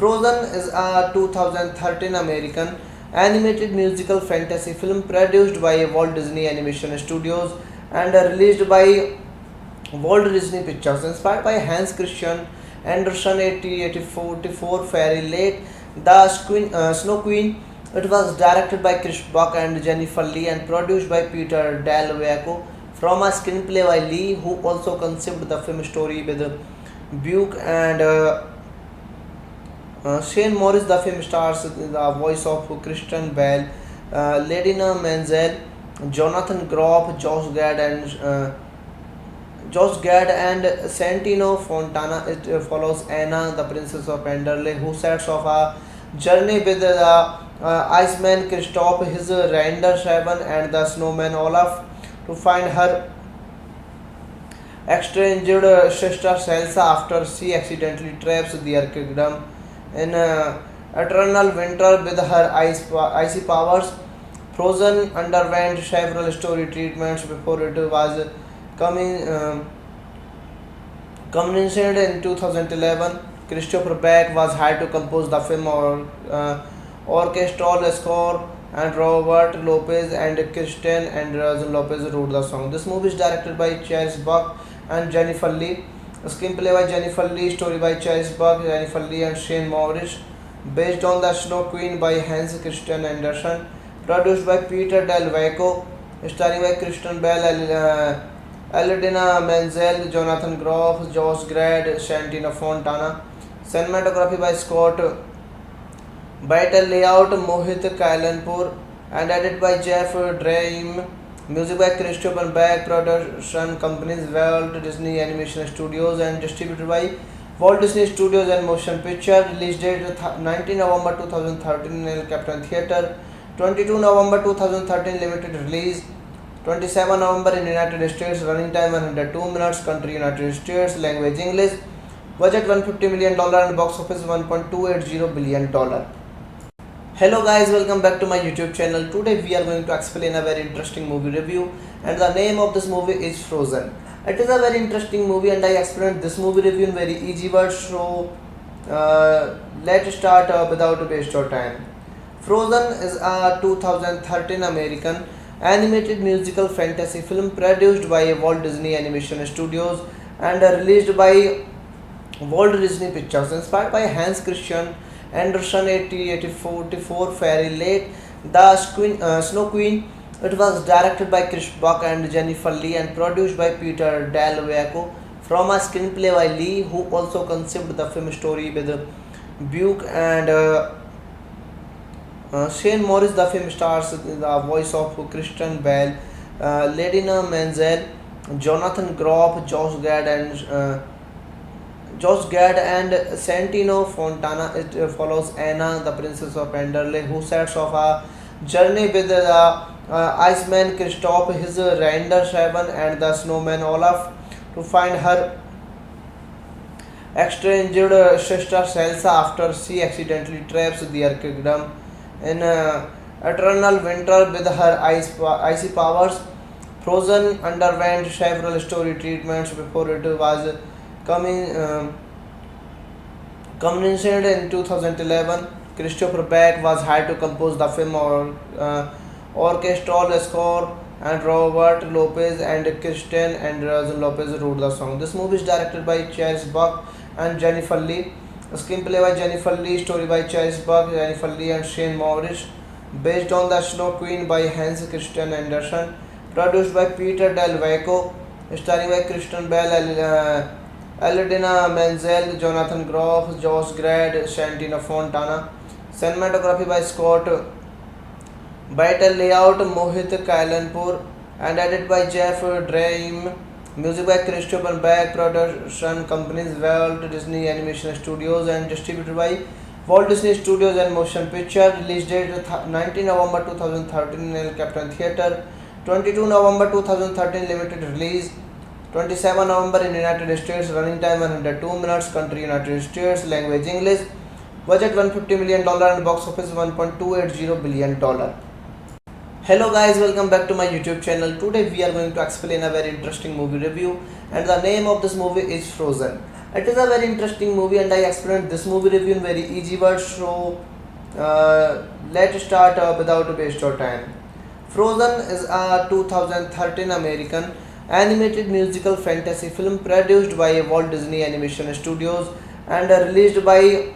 Frozen is a 2013 American animated musical fantasy film produced by Walt Disney Animation Studios and released by Walt Disney Pictures, inspired by Hans Christian Andersen 1884 fairy late Snow Queen. It was directed by Chris Buck and Jennifer Lee and produced by Peter Del Vecchio from a screenplay by Lee, who also conceived the film story with Buck and Shane Morris. The film stars the voice of Christian Bale, Ladina Menzel, Jonathan Groff, Josh Gad and Santino Fontana. It follows Anna, the princess of Enderle, who sets off a journey with the Iceman Kristoff, his reindeer Shaban, and the snowman Olaf to find her estranged sister Selsa after she accidentally traps their kingdom in eternal winter with her icy powers. Frozen underwent several story treatments before it was coming commissioned in 2011. Christopher Beck was hired to compose the film orchestral score, and Robert Lopez and Kristen Anderson Lopez wrote the song. This movie is directed by Chris Buck and Jennifer Lee. Screenplay by Jennifer Lee, story by Chris Buck, Jennifer Lee, and Shane Morris. Based on the Snow Queen by Hans Christian Andersen. Produced by Peter Del Vecchio. Starring by Christian Bale, Eladina Menzel, Jonathan Groff, Josh Gad, Santino Fontana. Cinematography by Scott Beitel, layout Mohit Kailanpur, and edited by Jeff Dream. Music by Christopher Beck. Production companies Walt Disney Animation Studios and distributed by Walt Disney Studios and Motion Picture. Release date 19 November 2013 in El Capitan Theatre. 22 November 2013 limited release. 27 November in United States. Running time 102 minutes. Country United States. Language English. Budget $150 million and box office $1.280 billion. Hello guys, welcome back to my YouTube channel. Today we are going to explain a very interesting movie review, and the name of this movie is Frozen. It is a very interesting movie and I explained this movie review in very easy words, so let's start without waste of time. Frozen is a 2013 American animated musical fantasy film produced by Walt Disney Animation Studios and released by Walt Disney Pictures, inspired by Hans Christian Andersen 1884 fairy late Snow Queen. It was directed by Chris Buck and Jennifer Lee and produced by Peter Del Vecchio from a screenplay by Lee, who also conceived the film story with Buck and Shane Morris. The film stars the voice of Christian Bale, Ladina Menzel, Jonathan Groff, Josh Gad and Santino Fontana. It follows Anna, the princess of Enderle, who sets off a journey with the Iceman Kristoff, his reindeer Shaban, and the snowman Olaf to find her estranged sister Selsa after she accidentally traps their kingdom in eternal winter with her icy powers. Frozen underwent several story treatments before it was commissioned in 2011. Christopher Beck was hired to compose the film orchestral score, and Robert Lopez and Kristen Anderson Lopez wrote the song. This movie is directed by Chris Buck and Jennifer Lee. Screenplay by Jennifer Lee, story by Chris Buck, Jennifer Lee, and Shane Morris. Based on the Snow Queen by Hans Christian Andersen. Produced by Peter Del Vecchio. Starring by Christian Bale, Eladina Menzel, Jonathan Groff, Josh Gad, Santino Fontana. Cinematography by Scott Beitel, layout Mohit Kailanpur, and edited by Jeff Dream. Music by Christopher Beck. Production companies Walt Disney Animation Studios and distributed by Walt Disney Studios and Motion Picture. Release date 19 November 2013 in El Capitan Theatre. 22 November 2013 limited release. 27 November in United States. Running time 102 minutes. Country United States. Language English. Budget $150 million and box office $1.280 billion. Hello guys, welcome back to my YouTube channel. Today we are going to explain a very interesting movie review, and the name of this movie is Frozen. It is a very interesting movie, and I explained this movie review in very easy words. So let's start without waste of time. Frozen is a 2013 American animated musical fantasy film produced by Walt Disney Animation Studios and released by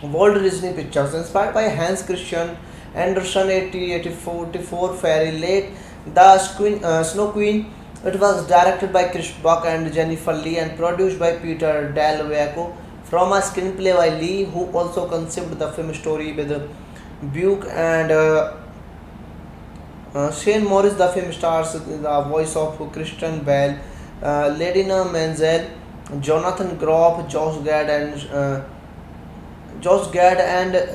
Walt Disney Pictures, inspired by Hans Christian Andersen 1884 fairy late Snow Queen. It was directed by Chris Buck and Jennifer Lee and produced by Peter Del Vecchio from a screenplay by Lee, who also conceived the film story with Buck and Shane Morris. The film stars the voice of Christian Bale, Ladina Menzel, Jonathan Groff, Josh Gad and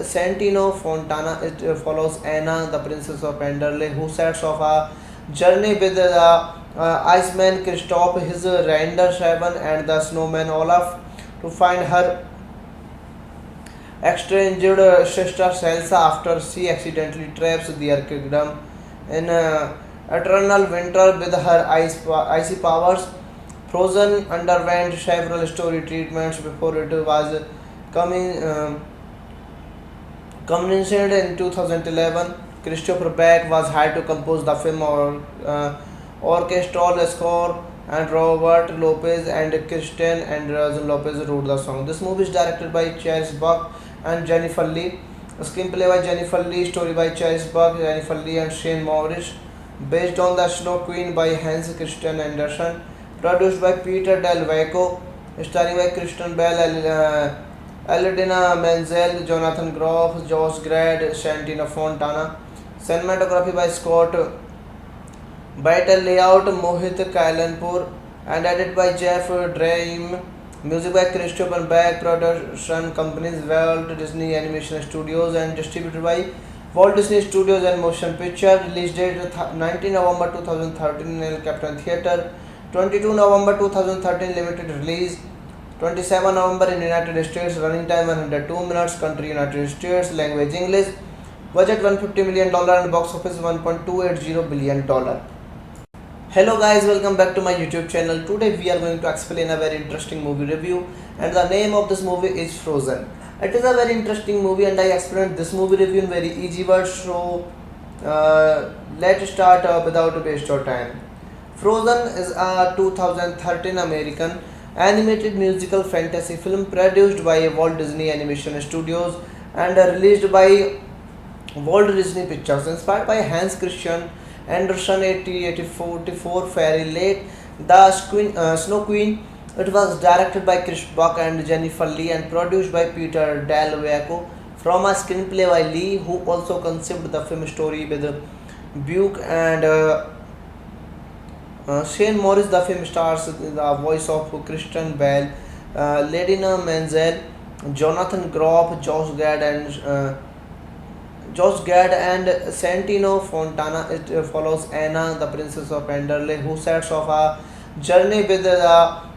Santino Fontana. It follows Anna, the princess of Enderley, who sets off a journey with the Iceman Kristoff, his reindeer Shaban, and the snowman Olaf to find her estranged sister Selsa after she accidentally traps their kingdom in eternal winter with her icy powers. Frozen underwent several story treatments before it was coming commissioned in 2011. Christopher Beck was hired to compose the film or orchestral score, and Robert Lopez and Kristen Anderson Lopez wrote the song. This movie is directed by Chris Buck and Jennifer Lee. Screenplay by Jennifer Lee, story by Chris Buck, Jennifer Lee, and Shane Morris. Based on The Snow Queen by Hans Christian Andersen. Produced by Peter Del Vecchio. Starring by Kristen Bell, Eladina Menzel, Jonathan Groff, Josh Gad, Santino Fontana. Cinematography by Scott Beitel, layout Mohit Kailanpur, and edited by Jeff Dream. Music by Christopher Beck. Production companies Walt Disney Animation Studios and distributed by Walt Disney Studios and Motion Picture. Release date 19 November 2013 in El Capitan Theatre. 22 November 2013 limited release. 27 November in United States. Running time 102 minutes. Country United States. Language English. Budget $150 million and box office $1.280 billion. Hello guys, welcome back to my YouTube channel. Today we are going to explain a very interesting movie review, and the name of this movie is Frozen. It is a very interesting movie, and I explained this movie review in very easy words. So let's start without waste of time. Frozen is a 2013 American animated musical fantasy film produced by Walt Disney Animation Studios and released by Walt Disney Pictures, inspired by Hans Christian Andersen 1884 fairy late Snow Queen. It was directed by Chris Buck and Jennifer Lee and produced by Peter Del Vecchio from a screenplay by Lee, who also conceived the film story with Buck and Shane Morris. The film stars the voice of Christian Bale, Ladina Menzel, Jonathan Groff, Josh Gad and Santino Fontana. It follows Anna, the princess of Enderley, who sets off a journey with the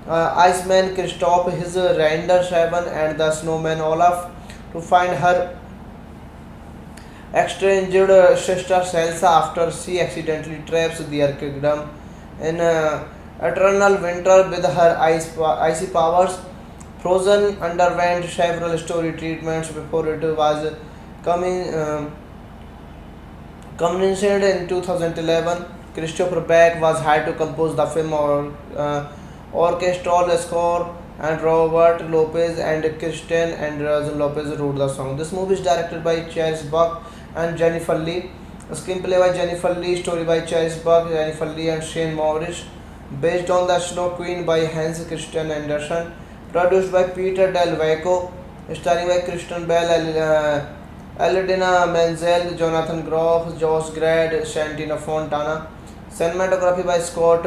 Iceman Kristoff, his reindeer Shaban, and the snowman Olaf to find her estranged sister Selsa after she accidentally traps their kingdom in eternal winter with her icy powers. Frozen underwent several story treatments before it was commissioned in 2011. Christopher Beck was hired to compose the film or orchestral score, and Robert Lopez and Kristen Anderson Lopez wrote the song. This movie is directed by Chris Buck and Jennifer Lee. Screenplay by Jennifer Lee, story by Chris Buck, Jennifer Lee, and Shane Morris. Based on The Snow Queen by Hans Christian Andersen. Produced by Peter Del Vecchio. Starring by Kristen Bell, Eladina Menzel, Jonathan Groff, Josh Gad, Santino Fontana. Cinematography by Scott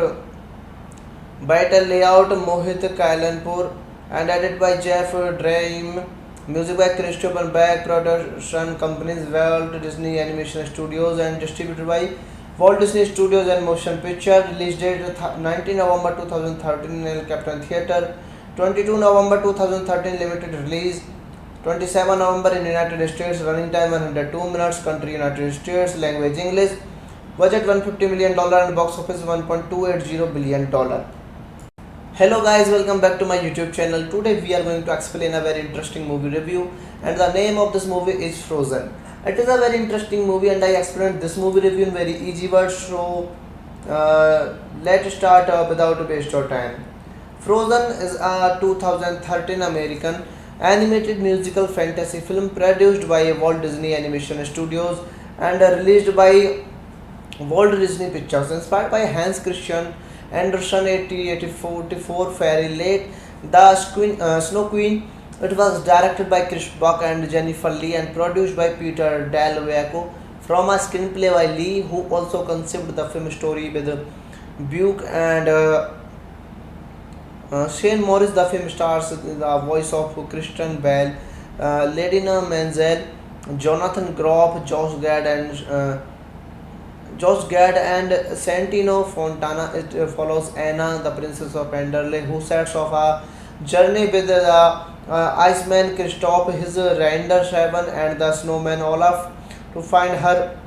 Beitel, layout Mohit Kailanpur, and edited by Jeff Dream. Music by Christopher Beck. Production companies Walt Disney Animation Studios and distributed by Walt Disney Studios and Motion Picture. Release date 19 November 2013 in El Capitan Theatre. 22 November 2013 limited release. 27 November in United States. Running time 102 minutes. Country United States. Language English. Budget $150 million and box office $1.280 billion. Hello guys, welcome back to my YouTube channel. Today we are going to explain a very interesting movie review, and the name of this movie is Frozen. It is a very interesting movie and I explained this movie review in very easy words, so let's start without waste of time. Frozen is a 2013 American animated musical fantasy film produced by Walt Disney Animation Studios and released by Walt Disney Pictures, inspired by Hans Christian Andersen 1884 fairy late Snow Queen. It was directed by Chris Buck and Jennifer Lee and produced by Peter Del Vecchio from a screenplay by Lee, who also conceived the film story with Buck and Shane Morris. The film stars the voice of Christian Bale, Ladina Menzel, Jonathan Groff, Josh Gad and Santino Fontana. It follows Anna, the princess of Anderle, who sets off a journey with the Iceman Kristoff, his reindeer Shaban, and the snowman Olaf to find her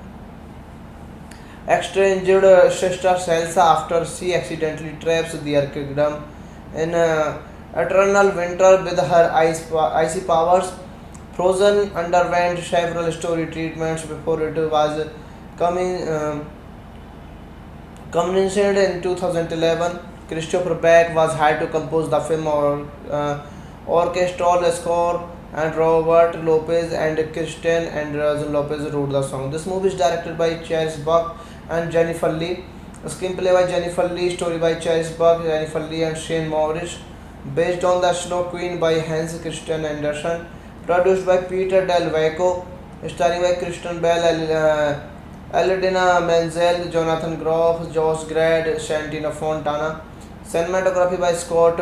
estranged sister Elsa after she accidentally traps their kingdom in eternal winter with her icy powers. Frozen underwent several story treatments before it was coming commissioned in 2011. Christopher Beck was hired to compose the film orchestral score, and Robert Lopez and Kristen Anderson Lopez wrote the song. This movie is directed by Chris Buck and Jennifer Lee. Screenplay by Jennifer Lee, story by Chris Buck, Jennifer Lee, and Shane Morris. Based on the Snow Queen by Hans Christian Andersen. Produced by Peter Del Vecchio. Starring by Kristen Bell, Eladina Menzel, Jonathan Groff, Josh Gad, Santino Fontana. Cinematography by Scott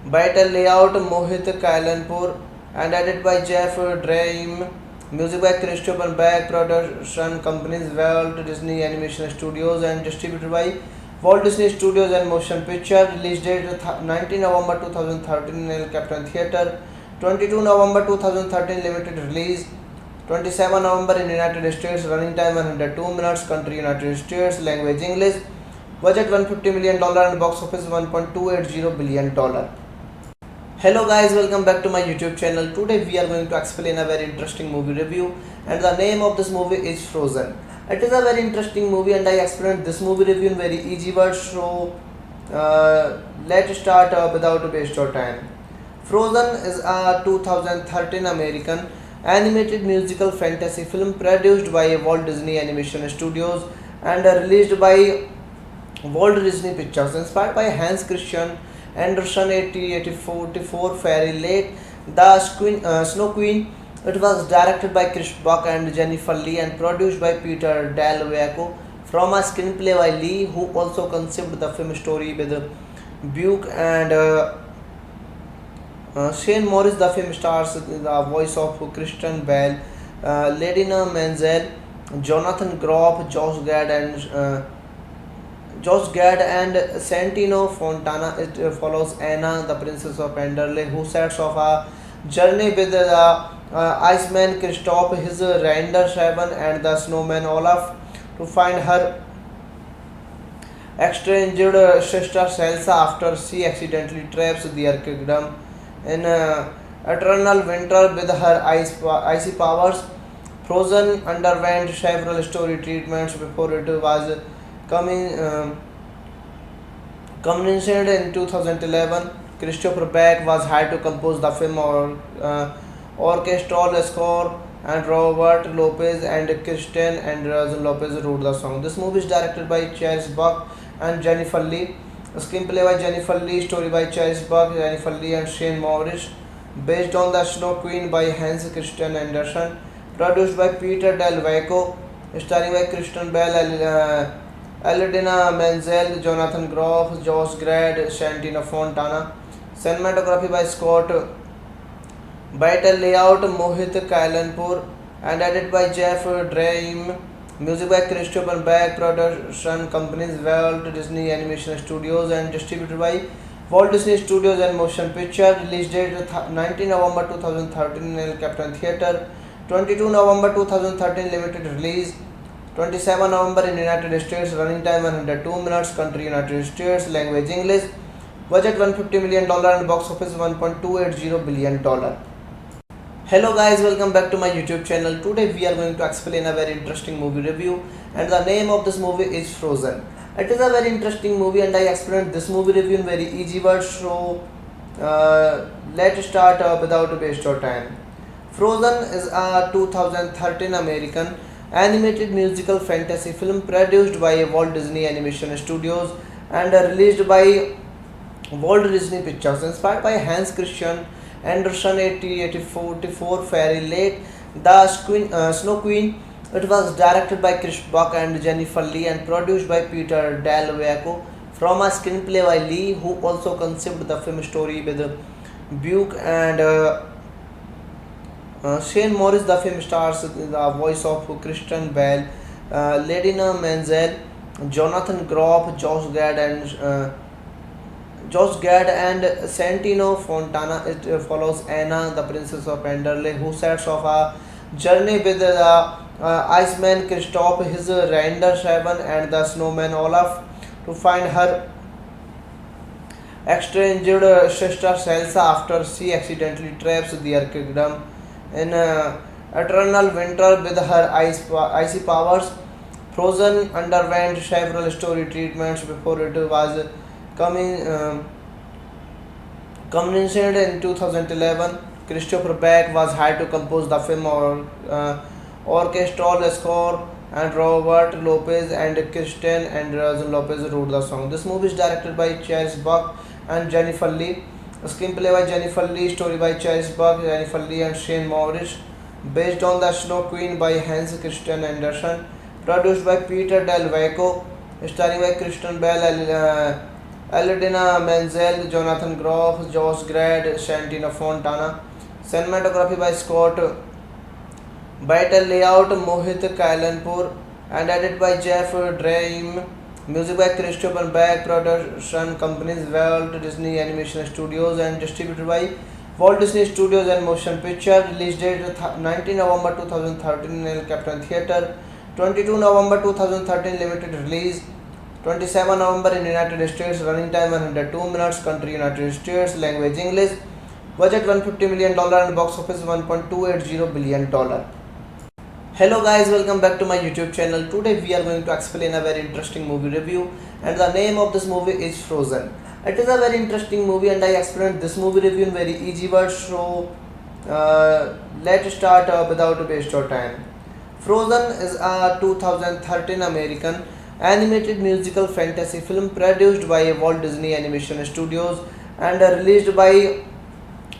Beitel, layout Mohit Kailanpur, and edited by Jeff Dream. Music by Christopher Beck. Production companies Walt Disney Animation Studios and distributed by Walt Disney Studios and Motion Picture. Release date 19 November 2013 in El Capitan Theatre. 22 November 2013 limited release. 27 November in United States. Running time 102 minutes. Country United States. Language English. Budget $150 million and box office $1.280 billion. Hello guys, welcome back to my YouTube channel. Today we are going to explain a very interesting movie review, and the name of this movie is Frozen. It is a very interesting movie and I explained this movie review in very easy words, so let's start without waste of time. Frozen is a 2013 American animated musical fantasy film produced by Walt Disney Animation Studios and released by Walt Disney Pictures, inspired by Hans Christian Andersen 1884 fairy late Snow Queen. It was directed by Chris Buck and Jennifer Lee and produced by Peter Del Vecchio from a screenplay by Lee, who also conceived the film story with Buck and Shane Morris. The film stars the voice of Christian Bale, Ladina Menzel, Jonathan Groff, Josh Gad and Santino Fontana. It follows Anna, the princess of Anderle, who sets off a journey with the Iceman Kristoff, his reindeer Shaban, and the snowman Olaf to find her estranged sister Elsa after she accidentally traps their kingdom in eternal winter with her icy powers. Frozen underwent several story treatments before it was commissioned in 2011. Christopher Beck was hired to compose the film orchestral score, and Robert Lopez and Kristen Anderson Lopez wrote the song. This movie is directed by Chris Buck and Jennifer Lee. Screenplay by Jennifer Lee, story by Chris Buck, Jennifer Lee, and Shane Morris. Based on the Snow Queen by Hans Christian Andersen. Produced by Peter Del Vecchio. Starring by Kristen Bell, Eladina Menzel, Jonathan Groff, Josh Gad, Santino Fontana. Cinematography by Scott Beitel, layout Mohit Kailanpur, and edited by Jeff Dream. Music by Christopher Beck. Production companies Walt Disney Animation Studios and distributed by Walt Disney Studios and Motion Picture. Release date 19 November 2013 in El Capitan Theatre. 22 November 2013 limited release. 27 November in United States. Running time 102 minutes. Country United States. Language English. Budget $150 million and box office $1.280 billion. Hello guys, welcome back to my YouTube channel. Today we are going to explain a very interesting movie review, and the name of this movie is Frozen. It is a very interesting movie and I explained this movie review in very easy words, so let's start without waste of time. Frozen is a 2013 American animated musical fantasy film produced by Walt Disney Animation Studios and released by Walt Disney Pictures, inspired by Hans Christian Andersen 1884 fairy late Snow Queen. It was directed by Chris Buck and Jennifer Lee and produced by Peter Del Vecchio from a screenplay by Lee, who also conceived the film story with Buck and Shane Morris. The film stars the voice of Christian Bale, Ladina Menzel, Jonathan Groff, Josh Gad and Santino Fontana. It follows Anna, the princess of Enderle, who sets off a journey with the Iceman Kristoff, his reindeer Shaban, and the snowman Olaf to find her estranged sister Elsa after she accidentally traps their kingdom in eternal winter with her icy powers. Frozen underwent several story treatments before it was coming commissioned in 2011. Christopher Beck was hired to compose the film orchestral score, and Robert Lopez and Kristen Anderson Lopez wrote the song. This movie is directed by Chris Buck and Jennifer Lee. Screenplay by Jennifer Lee, story by Chris Buck, Jennifer Lee, and Shane Morris. Based on The Snow Queen by Hans Christian Andersen. Produced by Peter Del Vecchio. Starring by Kristen Bell, Eladina Menzel, Jonathan Groff, Josh Gad, Santino Fontana. Cinematography by Scott Beitel, layout Mohit Kailanpur, and edited by Jeff Dream. Music by Christopher Beck. Production companies Walt Disney Animation Studios and distributed by Walt Disney Studios and Motion Picture. Release date 19 November 2013 in El Capitan Theatre. 22 November 2013 limited release. 27 November in United States. Running time 102 minutes. Country United States. Language English. Budget $150 million and box office $1.280 billion. Hello guys, welcome back to my YouTube channel. Today we are going to explain a very interesting movie review, and the name of this movie is Frozen. It is a very interesting movie and I explained this movie review in very easy words, so let's start without waste of time. Frozen is a 2013 American animated musical fantasy film produced by Walt Disney Animation Studios and released by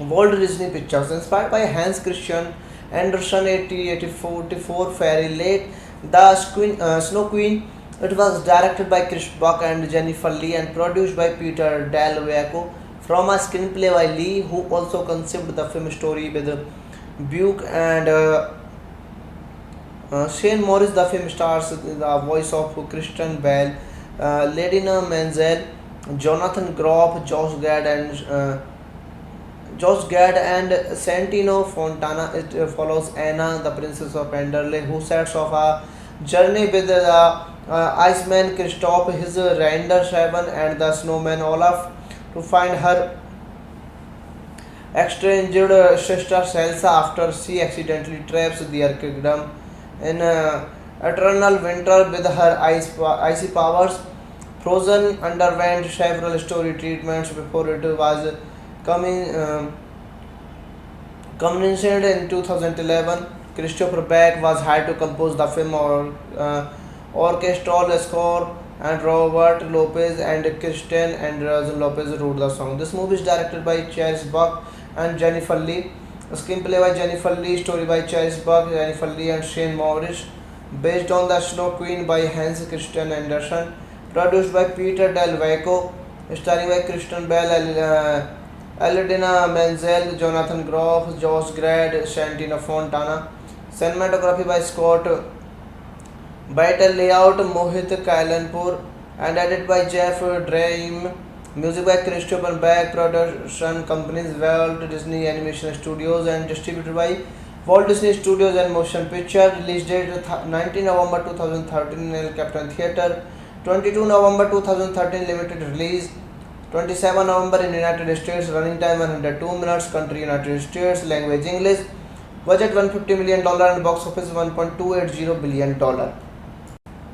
Walt Disney Pictures, inspired by Hans Christian Andersen 1884 fairy late Snow Queen. It was directed by Chris Buck and Jennifer Lee and produced by Peter Del Vecchio from a screenplay by Lee, who also conceived the film story with Buck and Shane Morris. The film stars the voice of Christian Bale, Ladina Menzel, Jonathan Groff, Josh Gad and Santino Fontana. It follows Anna, the princess of Enderle, who sets off a journey with the Iceman Kristoff, his reindeer Shaban, and the snowman Olaf to find her estranged sister Elsa after she accidentally traps their kingdom in eternal winter with her icy powers. Frozen underwent several story treatments before it was commissioned in 2011. Christopher Beck was hired to compose the film orchestral score, and Robert Lopez and Kristen Anderson Lopez wrote the song. This movie is directed by Chris Buck and Jennifer Lee. Screenplay by Jennifer Lee, story by Chris Buck, Jennifer Lee, and Shane Morris. Based on The Snow Queen by Hans Christian Andersen. Produced by Peter Del Vecchio. Starring by Kristen Bell, Eladina Menzel, Jonathan Groff, Josh Gad, Santino Fontana. Cinematography by Scott Beitel, layout Mohit Kailanpur, and edited by Jeff Dream. Music by Christopher Beck. Production companies Walt Disney Animation Studios and distributed by Walt Disney Studios and Motion Picture. Release date 19 November 2013 in El Capitan Theatre. 22 November 2013 limited release. 27 November in United States, running time 102 minutes, country United States, language English, budget $150 million and box office $1.280 billion.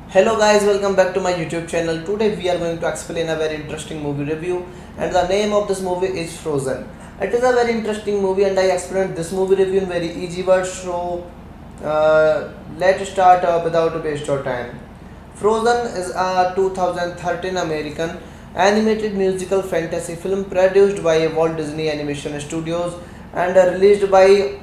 Hello guys, welcome back to my YouTube channel. Today we are going to explain a very interesting movie review, and the name of this movie is Frozen. It is a very interesting movie and I explained this movie review in very easy words, so let's start without waste your time. Frozen is a 2013 American animated musical fantasy film produced by Walt Disney Animation Studios and released by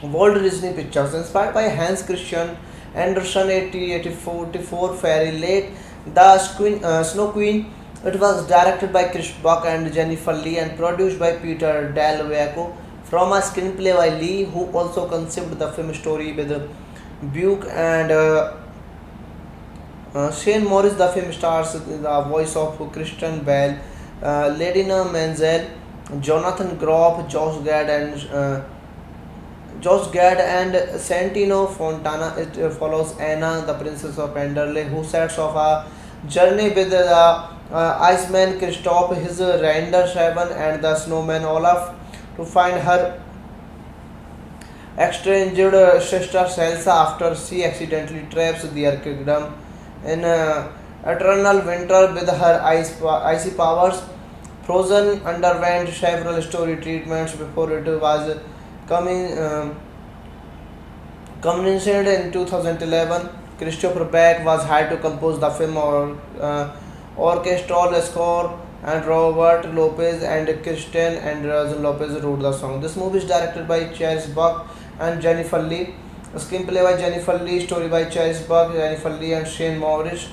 Walt Disney Pictures, inspired by Hans Christian Andersen 1884 fairy late Snow Queen. It was directed by Chris Buck and Jennifer Lee and produced by Peter Del Vecchio from a screenplay by Lee, who also conceived the film story with Buck and Shane Morris. The film stars the voice of Christian Bale, Ladina Menzel, Jonathan Groff, Josh Gad and Santino Fontana. It follows Anna, the princess of Enderley, who sets off a journey with the Iceman Kristoff, his reindeer Shaban, and the snowman Olaf to find her estranged sister Elsa after she accidentally traps their kingdom in eternal winter with her icy powers. Frozen underwent several story treatments before it was commissioned in 2011. Christopher Beck was hired to compose the film orchestral score, and Robert Lopez and Kristen Anderson Lopez wrote the song. This movie is directed by Chris Buck and Jennifer Lee. Screenplay by Jennifer Lee, story by Chris Buck, Jennifer Lee and Shane Morris.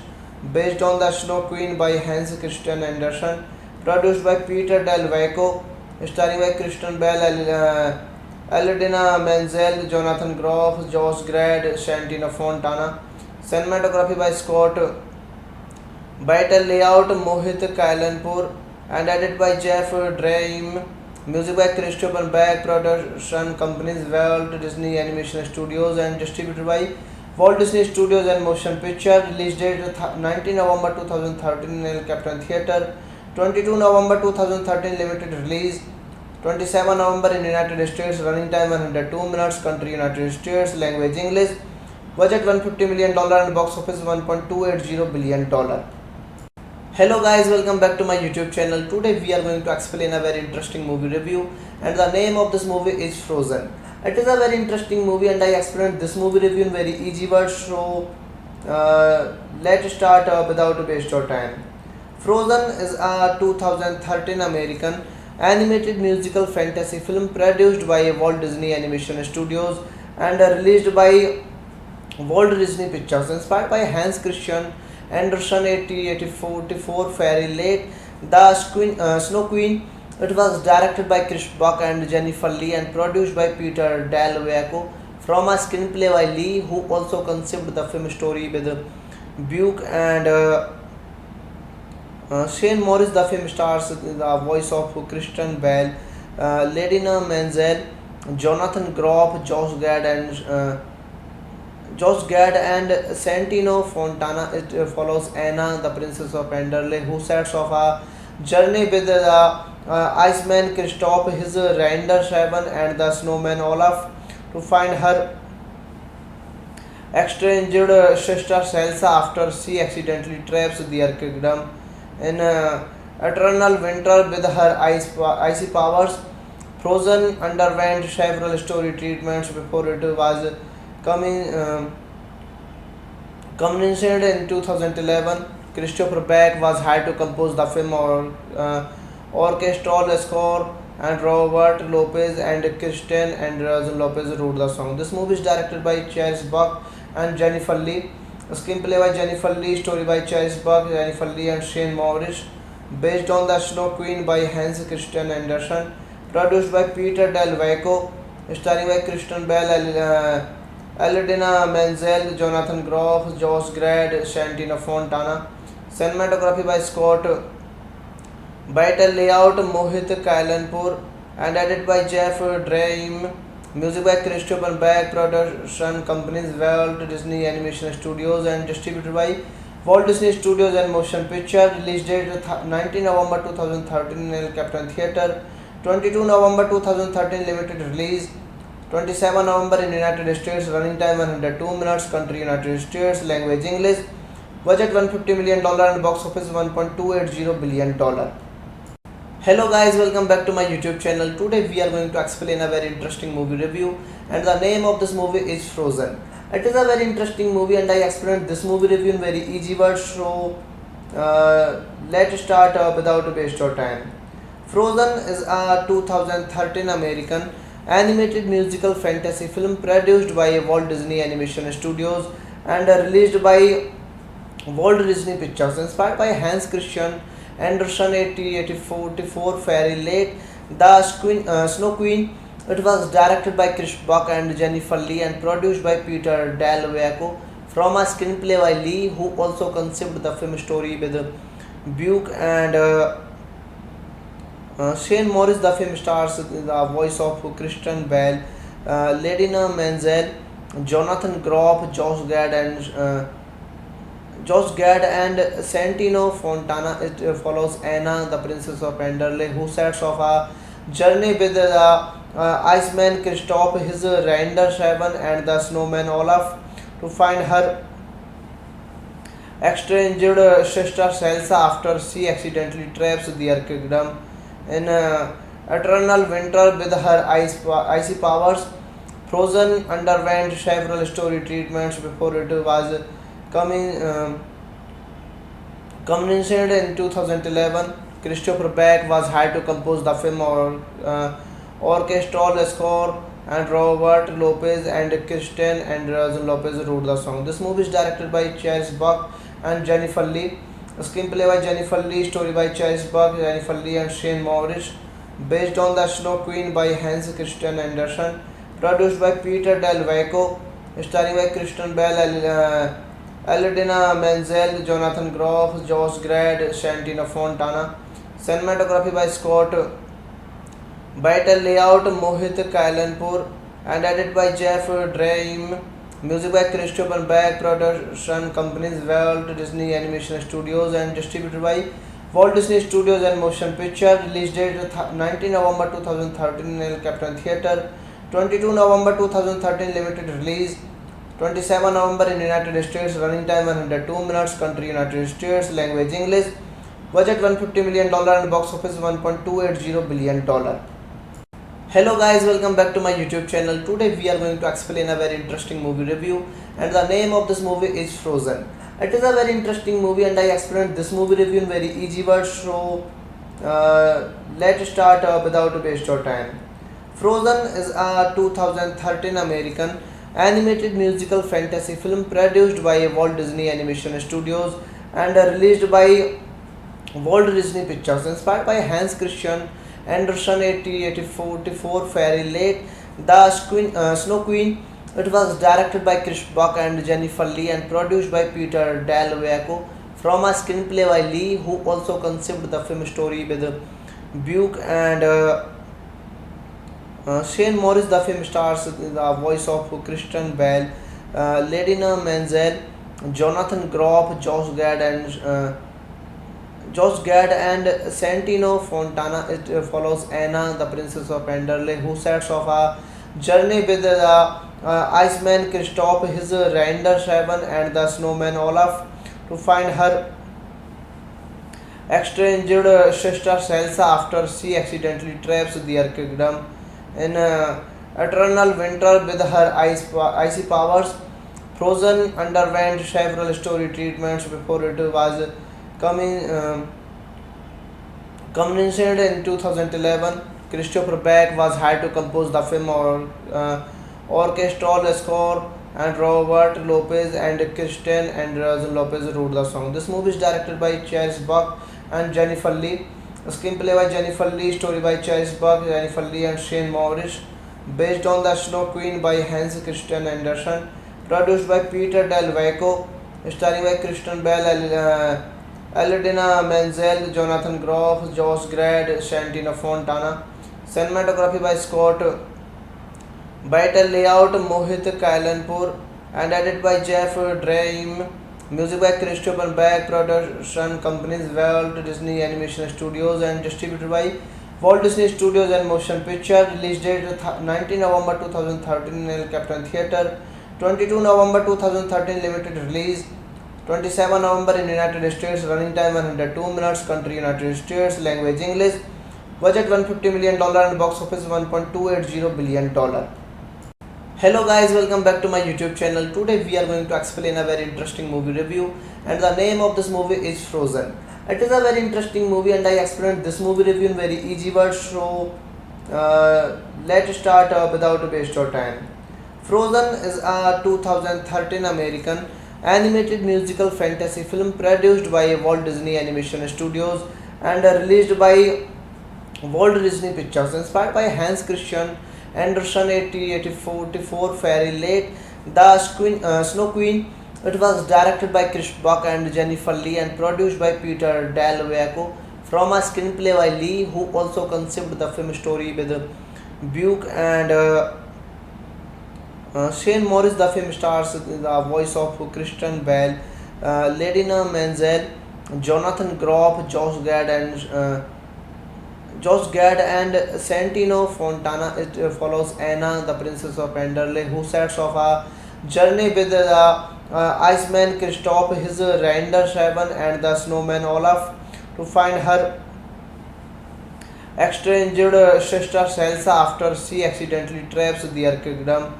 Based on The Snow Queen by Hans Christian Andersen. Produced by Peter Del Vecchio. Starring by Christian Bale, Eladina Menzel, Jonathan Groff, Josh Gad, Santino Fontana. Cinematography by Scott Beitel, layout Mohit Kailanpur, and edited by Jeff Dream. Music by Christopher Beck. Production companies Walt Disney Animation Studios and distributed by Walt Disney Studios and Motion Picture. Release date 19 November 2013 in El Capitan Theatre. 22 November 2013 limited release. 27 November in United States, running time 102 minutes, country United States, language English, budget $150 million and box office $1.280 billion. Hello guys, welcome back to my YouTube channel. Today we are going to explain a very interesting movie review, and the name of this movie is Frozen. It is a very interesting movie and I explained this movie review in very easy words, so let's start without waste your time. Frozen is a 2013 American animated musical fantasy film produced by Walt Disney Animation Studios and released by Walt Disney Pictures, inspired by Hans Christian Andersen 1884 fairy late Snow Queen. It was directed by Chris Buck and Jennifer Lee and produced by Peter Del Vecchio from a screenplay by Lee, who also conceived the film story with Buck and Shane Morris. The film stars the voice of Christian Bale, Ladina Menzel, Jonathan Groff, Josh Gad and Santino Fontana. It follows Anna, the princess of Enderley, who sets off a journey with the Iceman Kristoff, his reindeer Shaban, and the snowman Olaf to find her estranged sister Elsa after she accidentally traps their kingdom in eternal winter with her icy powers. Frozen underwent several story treatments before it was commissioned in 2011. Christopher Beck was hired to compose the film orchestral score, and Robert Lopez and Kristen Anderson Lopez wrote the song. This movie is directed by Chris Buck and Jennifer Lee. Screenplay by Jennifer Lee, story by Chris Buck, Jennifer Lee and Shane Morris. Based on The Snow Queen by Hans Christian Andersen. Produced by Peter Del Vecchio. Starring by Christian Bale, Eladina Menzel, Jonathan Groff, Josh Gad, Santino Fontana. Cinematography by Scott Beitel, layout Mohit Kailanpur, and edited by Jeff Dream. Music by Christopher Beck. Production companies Walt Disney Animation Studios and distributed by Walt Disney Studios and Motion Picture. Release date 19 November 2013 in El Capitan Theatre. 22 November 2013 limited release. 27 November in United States. Running time 102 minutes. Country United States. Language English. Budget $150 million and box office $1.280 billion. Hello guys, welcome back to my YouTube channel. Today we are going to explain a very interesting movie review, and the name of this movie is Frozen. It is a very interesting movie and I explained this movie review in very easy words, so let's start without waste of time. Frozen is a 2013 American animated musical fantasy film produced by Walt Disney Animation Studios and released by Walt Disney Pictures, inspired by Hans Christian Andersen 1884 fairy late Snow Queen. It was directed by Chris Buck and Jennifer Lee and produced by Peter Del Vecchio from a screenplay by Lee, who also conceived the film story with Buck and Shane Morris. The film stars the voice of Christian Bale, Ladina Menzel, Jonathan Groff, Josh Gad and Santino Fontana. It follows Anna, the princess of Anderle, who sets off a journey with the Iceman Kristoff, his reindeer Shaban, and the snowman Olaf to find her estranged sister Elsa after she accidentally traps their kingdom in eternal winter with her icy powers. Frozen underwent several story treatments before it was commissioned in 2011. Christopher Beck was hired to compose the film orchestral score, and Robert Lopez and Kristen Anderson Lopez wrote the song. This movie is directed by Chris Buck and Jennifer Lee. Screenplay by Jennifer Lee, story by Chris Buck, Jennifer Lee, and Shane Morris. Based on the Snow Queen by Hans Christian Andersen. Produced by Peter Del Vecchio. Starring by Kristen Bell, Eladina Menzel, Jonathan Groff, Josh Gad, Santino Fontana. Cinematography by Scott Beitel, layout Mohit Kailanpur, and edited by Jeff Dream. Music by Christopher Beck. Production companies Walt Disney Animation Studios and distributed by Walt Disney Studios and Motion Picture. Release date 19 November 2013 in El Capitan Theatre. 22 November 2013 limited release. 27 November in United States. Running time 102 minutes. Country United States. Language English. Budget $150 million and box office $1.280 billion. Hello guys, welcome back to my YouTube channel. Today we are going to explain a very interesting movie review, and the name of this movie is Frozen. It is a very interesting movie and I explained this movie review in very easy words, so let's start without waste of time. Frozen is a 2013 American animated musical fantasy film produced by Walt Disney Animation Studios and released by Walt Disney Pictures, inspired by Hans Christian Andersen 1884 fairy late Snow Queen. It was directed by Chris Buck and Jennifer Lee and produced by Peter Del Vecchio from a screenplay by Lee, who also conceived the film story with Buck and Shane Morris. The film stars the voice of Christian Bale, Ladina Menzel, Jonathan Groff, Josh Gad and Santino Fontana. It follows Anna, the princess of Anderle, who sets off a journey with the Iceman Kristoff, his reindeer Shaban, and the snowman Olaf to find her estranged sister Elsa after she accidentally traps their kingdom in eternal winter with her icy powers. Frozen underwent several story treatments before it was commissioned in 2011. Christopher Beck was hired to compose the film orchestral score, and Robert Lopez and Kristen Anderson Lopez wrote the song. This movie is directed by Chris Buck and Jennifer Lee. Screenplay by Jennifer Lee, story by Chris Buck, Jennifer Lee, and Shane Morris. Based on the Snow Queen by Hans Christian Andersen. Produced by Peter Del Vecchio. Starring by Kristen Bell, Eladina Menzel, Jonathan Groff, Josh Gad, Santino Fontana. Cinematography by Scott Beitel, layout Mohit Kailanpur, and edited by Jeff Dream. Music by Christopher Beck, production companies Walt Disney Animation Studios and distributed by Walt Disney Studios and Motion Picture. Release date 19 November 2013 in El Capitan Theatre. 22 November 2013 limited release. 27 November in United States. Running time 102 minutes. Country United States. Language English. Budget $150 million and box office $1.280 billion. Hello guys, welcome back to my YouTube channel. Today we are going to explain a very interesting movie review, and the name of this movie is Frozen. It is a very interesting movie and I explained this movie review in very easy words, so let's start without waste your time. Frozen is a 2013 American animated musical fantasy film produced by Walt Disney Animation Studios and released by Walt Disney Pictures, inspired by Hans Christian Andersen 1884 fairy late Snow Queen. It was directed by Chris Buck and Jennifer Lee and produced by Peter Del Vecchio from a screenplay by Lee, who also conceived the film story with Buck and Shane Morris. The film stars the voice of Christian Bale, Ladina Menzel, Jonathan Groff, Josh Gad and Santino Fontana. It follows Anna, the princess of Enderley, who sets off a journey with the Iceman Kristoff, his reindeer Shaban, and the snowman Olaf to find her estranged sister Elsa after she accidentally traps their kingdom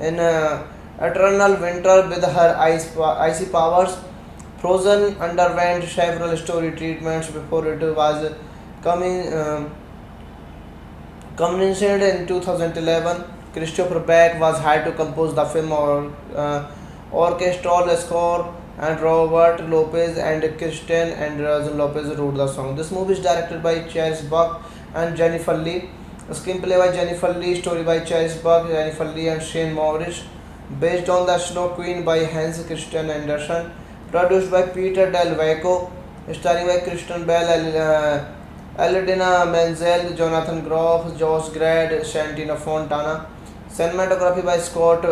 in eternal winter with her icy powers. Frozen underwent several story treatments before it was coming commissioned in 2011. Christopher Beck was hired to compose the film orchestral score, and Robert Lopez and Kristen Anderson Lopez wrote the song. This movie is directed by Chris Buck and Jennifer Lee. Screenplay by Jennifer Lee, story by Chris Buck, Jennifer Lee and Shane Morris. Based on The Snow Queen by Hans Christian Andersen. Produced by Peter Del Vecchio. Starring by Christian Bale, Aladina Menzel, Jonathan Groff, Josh Gad, Santino Fontana. Cinematography by Scott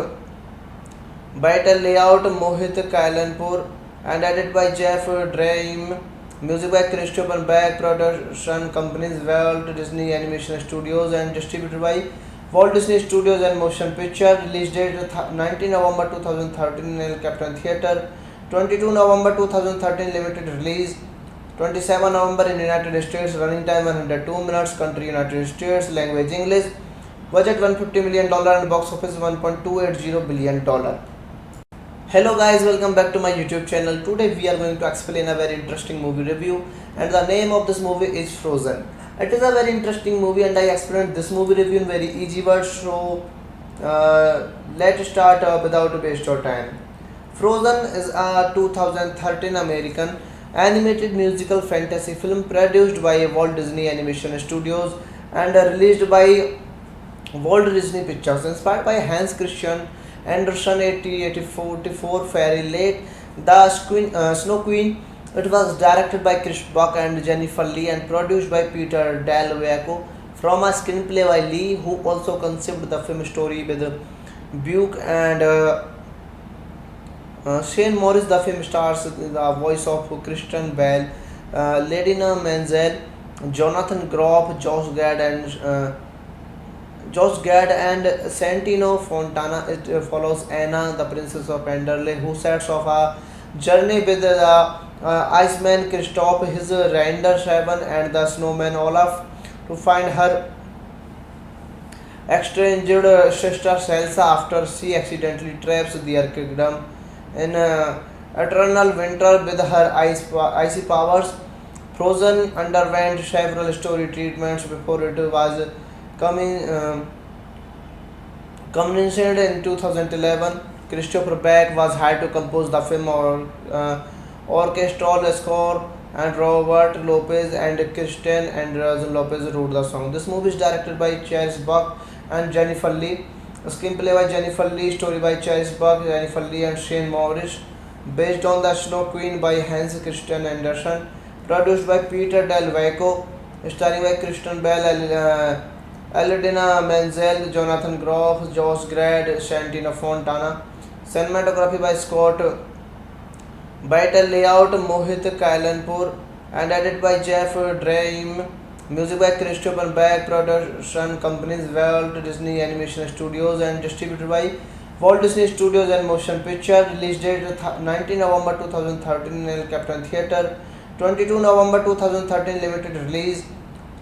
Beitel, layout Mohit Kailanpur, and edited by Jeff Draim. Music by Christopher Beck, production companies Walt Disney Animation Studios and distributed by Walt Disney Studios and Motion Picture. Release date 19 November 2013 in El Capitan Theatre. 22 November 2013 limited release. 27 November in United States. Running time 102 minutes. Country United States. Language English. Budget $150 million and box office $1.280 billion. Hello guys, welcome back to my YouTube channel. Today we are going to explain a very interesting movie review, and the name of this movie is Frozen. It is a very interesting movie and I explained this movie review in very easy words, so let's start without waste your time. Frozen is a 2013 American animated musical fantasy film produced by Walt Disney Animation Studios and released by Walt Disney Pictures, inspired by Hans Christian Andersen 1884 fairy late Snow Queen. It was directed by Chris Buck and Jennifer Lee and produced by Peter Del Vecchio from a screenplay by Lee, who also conceived the film story with Buck and Shane Morris. The film stars the voice of Christian Bale, Ladina Menzel, Jonathan Groff, Josh Gad and Santino Fontana. It follows Anna, the princess of Enderley, who sets off a journey with the Iceman Kristoff, his reindeer Shaban, and the snowman Olaf to find her estranged sister Elsa after she accidentally traps their kingdom in eternal winter with her icy powers. Frozen underwent several story treatments before it was commissioned in 2011. Christopher Beck was hired to compose the film orchestral score, and Robert Lopez and Kristen Anderson Lopez wrote the song. This movie is directed by Chris Buck and Jennifer Lee. Screenplay by Jennifer Lee, story by Chris Buck, Jennifer Lee and Shane Morris. Based on The Snow Queen by Hans Christian Andersen. Produced by Peter Del Vecchio. Starring by Christian Bale, Aladina Menzel, Jonathan Groff, Josh Gad, Santino Fontana. Cinematography by Scott Better layout Mohit Kailanpur and edited by Jeff Dream. Music by Christopher Beck. Production companies Walt Disney Animation Studios and distributed by Walt Disney Studios and Motion Picture. Release date 19 November 2013 in El Capitan Theatre. 22 November 2013 limited release.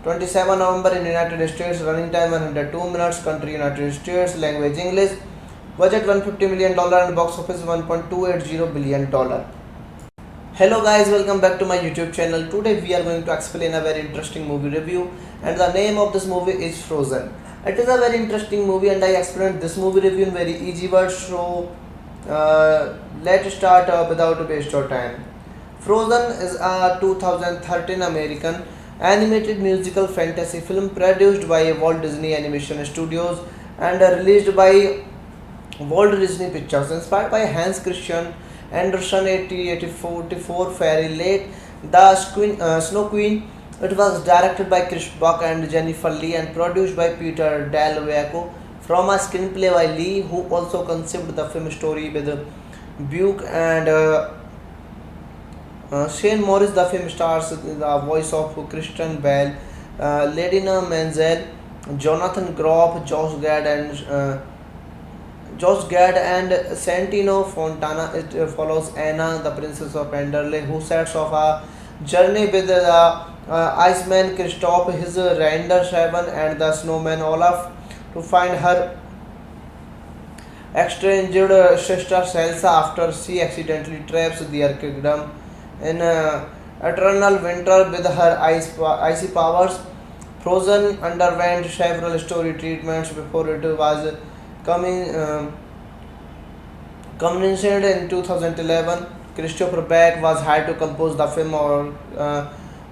27 November in United States. Running time 102 minutes. Country United States. Language English. Budget $150 million and box office $1.280 billion. Hello guys, welcome back to my YouTube channel. Today we are going to explain a very interesting movie review, and the name of this movie is Frozen. It is a very interesting movie and I explained this movie review in very easy words, so let's start without waste of time. Frozen is a 2013 American animated musical fantasy film produced by Walt Disney Animation Studios and released by Walt Disney Pictures, inspired by Hans Christian Andersen 1844 fairy late Snow Queen. It was directed by Chris Buck and Jennifer Lee and produced by Peter Del Vecchio from a screenplay by Lee, who also conceived the film story with Buck and Shane Morris. The film stars the voice of Christian Bale, Ladina Menzel, Jonathan Groff, Josh Gad and Santino Fontana. It follows Anna, the princess of Anderle, who sets off a journey with the Iceman Kristoff, his reindeer Shaven, and the snowman Olaf to find her estranged sister Elsa after she accidentally traps their kingdom in eternal winter with her icy powers. Frozen underwent several story treatments before it was coming commissioned in 2011. Christopher Beck was hired to compose the film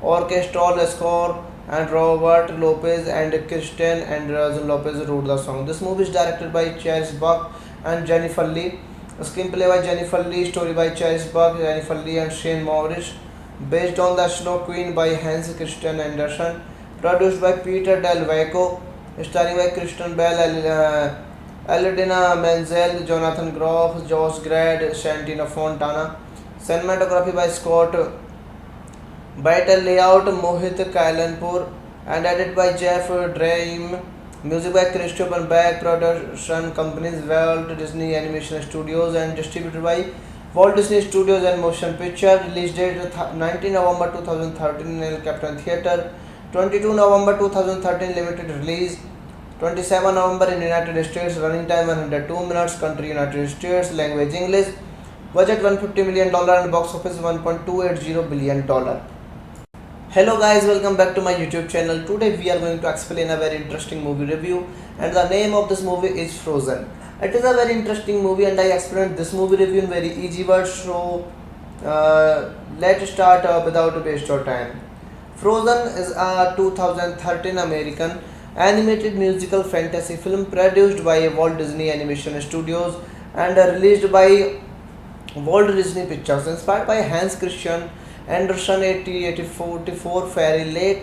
orchestral score, and Robert Lopez and Kristen Anderson Lopez wrote the song. This movie is directed by Chris Buck and Jennifer Lee. Screenplay by Jennifer Lee, story by Chris Buck, Jennifer Lee, and Shane Morris. Based on The Snow Queen by Hans Christian Andersen. Produced by Peter Del Vecchio. Starring by Kristen Bell, Eladina Menzel, Jonathan Groff, Josh Gad, Santino Fontana. Cinematography by Scott. Better layout Mohit Kailanpur and edited by Jeff Dream. Music by Christopher Beck. Production companies Walt Disney Animation Studios and distributed by Walt Disney Studios and Motion Picture. Release date 19 November 2013 in El Capitan Theatre. 22 November 2013 limited release. 27 November in United States. Running time 102 minutes. Country United States. Language English. Budget $150 million and box office $1.280 billion. Hello guys, welcome back to my YouTube channel. Today we are going to explain a very interesting movie review, and the name of this movie is Frozen. It is a very interesting movie and I explained this movie review in very easy words, so let's start without waste of time. Frozen is a 2013 American animated musical fantasy film produced by Walt Disney Animation Studios and released by Walt Disney Pictures, inspired by Hans Christian Andersen 1844 fairy late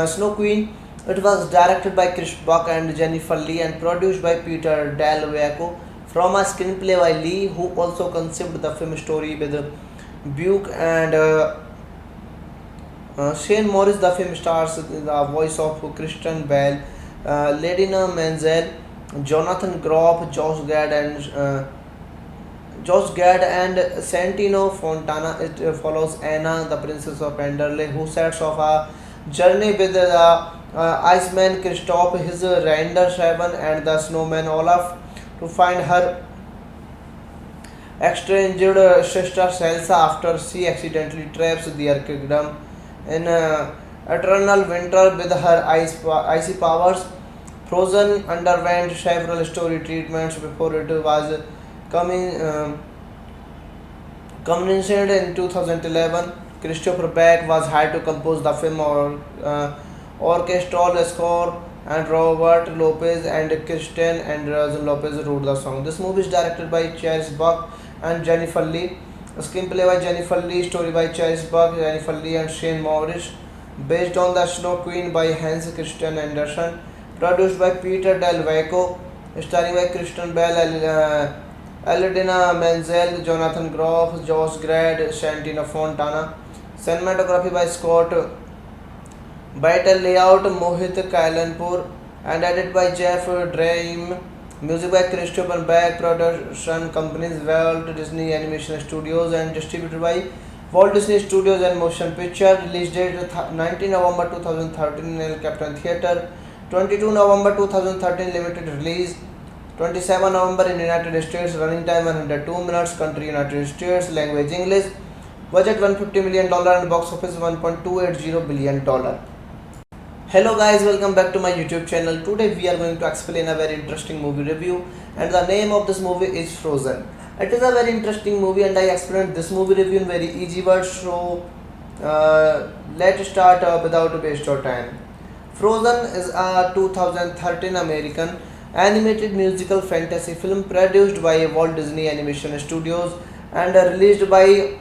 Snow Queen. It was directed by Chris Buck and Jennifer Lee and produced by Peter Del Vecchio from a screenplay by Lee, who also conceived the film story with Buck and Shane Morris. The film stars the voice of Christian Bale, Ladina Menzel, Jonathan Groff, Josh Gad and Santino Fontana. It follows Anna, the princess of Anderle, who sets off a journey with the Iceman Kristoff, his reindeer Shaven, and the snowman Olaf to find her estranged sister Elsa after she accidentally traps their kingdom in eternal winter with her icy powers. Frozen underwent several story treatments before it was commissioned in 2011. Christopher Beck was hired to compose the film orchestral score, and Robert Lopez and Kristen Anderson Lopez wrote the song. This movie is directed by Chris Buck and Jennifer Lee. Screenplay by Jennifer Lee, story by Chris Buck, Jennifer Lee, and Shane Morris. Based on The Snow Queen by Hans Christian Andersen. Produced by Peter Del Vecchio. Starring by Kristen Bell, Elodina Menzel, Jonathan Groff, Josh Gad, Shantina Fontana. Cinematography by Scott Beitel, layout Mohit Kailanpur, and edited by Jeff Dream. Music by Christopher Beck. Production companies Walt Disney Animation Studios and distributed by Walt Disney Studios and Motion Picture. Release date 19 November 2013 in El Capitan Theatre. 22 November 2013 limited release. 27 November in United States. Running time 102 minutes. Country United States. Language English. Budget $150 million and box office $1.280 billion. Hello guys, welcome back to my YouTube channel. Today we are going to explain a very interesting movie review, and the name of this movie is Frozen. It is a very interesting movie and I explained this movie review in very easy words, so let's start without waste of time. Frozen is a 2013 American animated musical fantasy film produced by Walt Disney Animation Studios and released by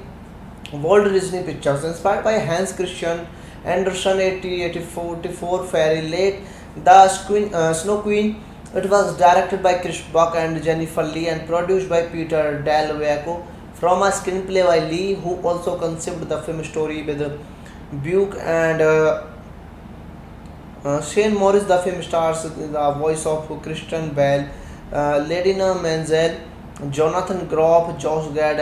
Walt Disney Pictures, inspired by Hans Christian Andersen 1884 fairy late Snow Queen. It was directed by Chris Buck and Jennifer Lee and produced by Peter Del Vecchio from a screenplay by Lee, who also conceived the film story with Buck and Shane Morris. The film stars the voice of Christian Bale, Ladina Menzel, Jonathan Groff, Josh Gad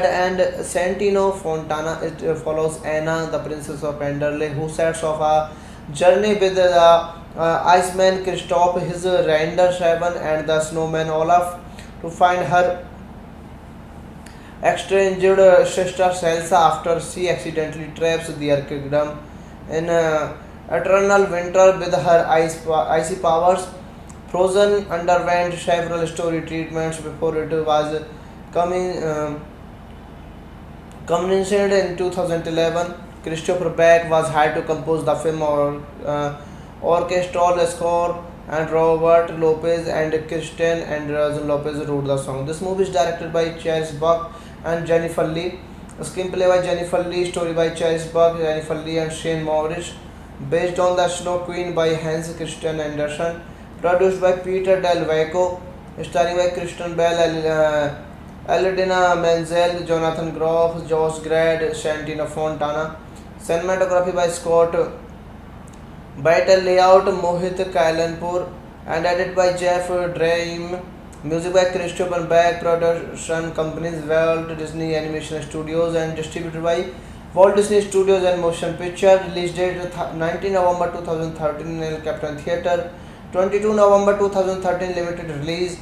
and Santino Fontana. It follows Anna, the princess of Anderle, who sets off a journey with the Iceman Kristoff, his reindeer Shaban, and the snowman Olaf to find her estranged sister Elsa after she accidentally traps their kingdom in eternal winter with her icy powers. Frozen underwent several story treatments before it was commissioned in 2011. Christopher Beck was hired to compose the film orchestral score, and Robert Lopez and Kristen Anderson Lopez wrote the song. This movie is directed by Chris Buck and Jennifer Lee. Screenplay by Jennifer Lee, story by Chris Buck, Jennifer Lee, and Shane Morris. Based on The Snow Queen by Hans Christian Andersen. Produced by Peter Del Vecchio. Starring by Kristen Bell, Elodina Menzel, Jonathan Groff, Josh Gad, Shantina Fontana. Cinematography by Scott Beitel, layout Mohit Kailanpur, and edited by Jeff Dream. Music by Christopher Beck. Production companies Walt Disney Animation Studios and distributed by Walt Disney Studios and Motion Picture. Release date 19 November 2013 in El Capitan Theatre. 22 November 2013 limited release.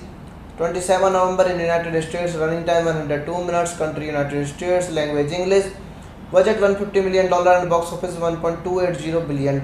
27 November in United States. Running time 102 minutes. Country United States. Language English. Budget $150 million and box office $1.280 billion.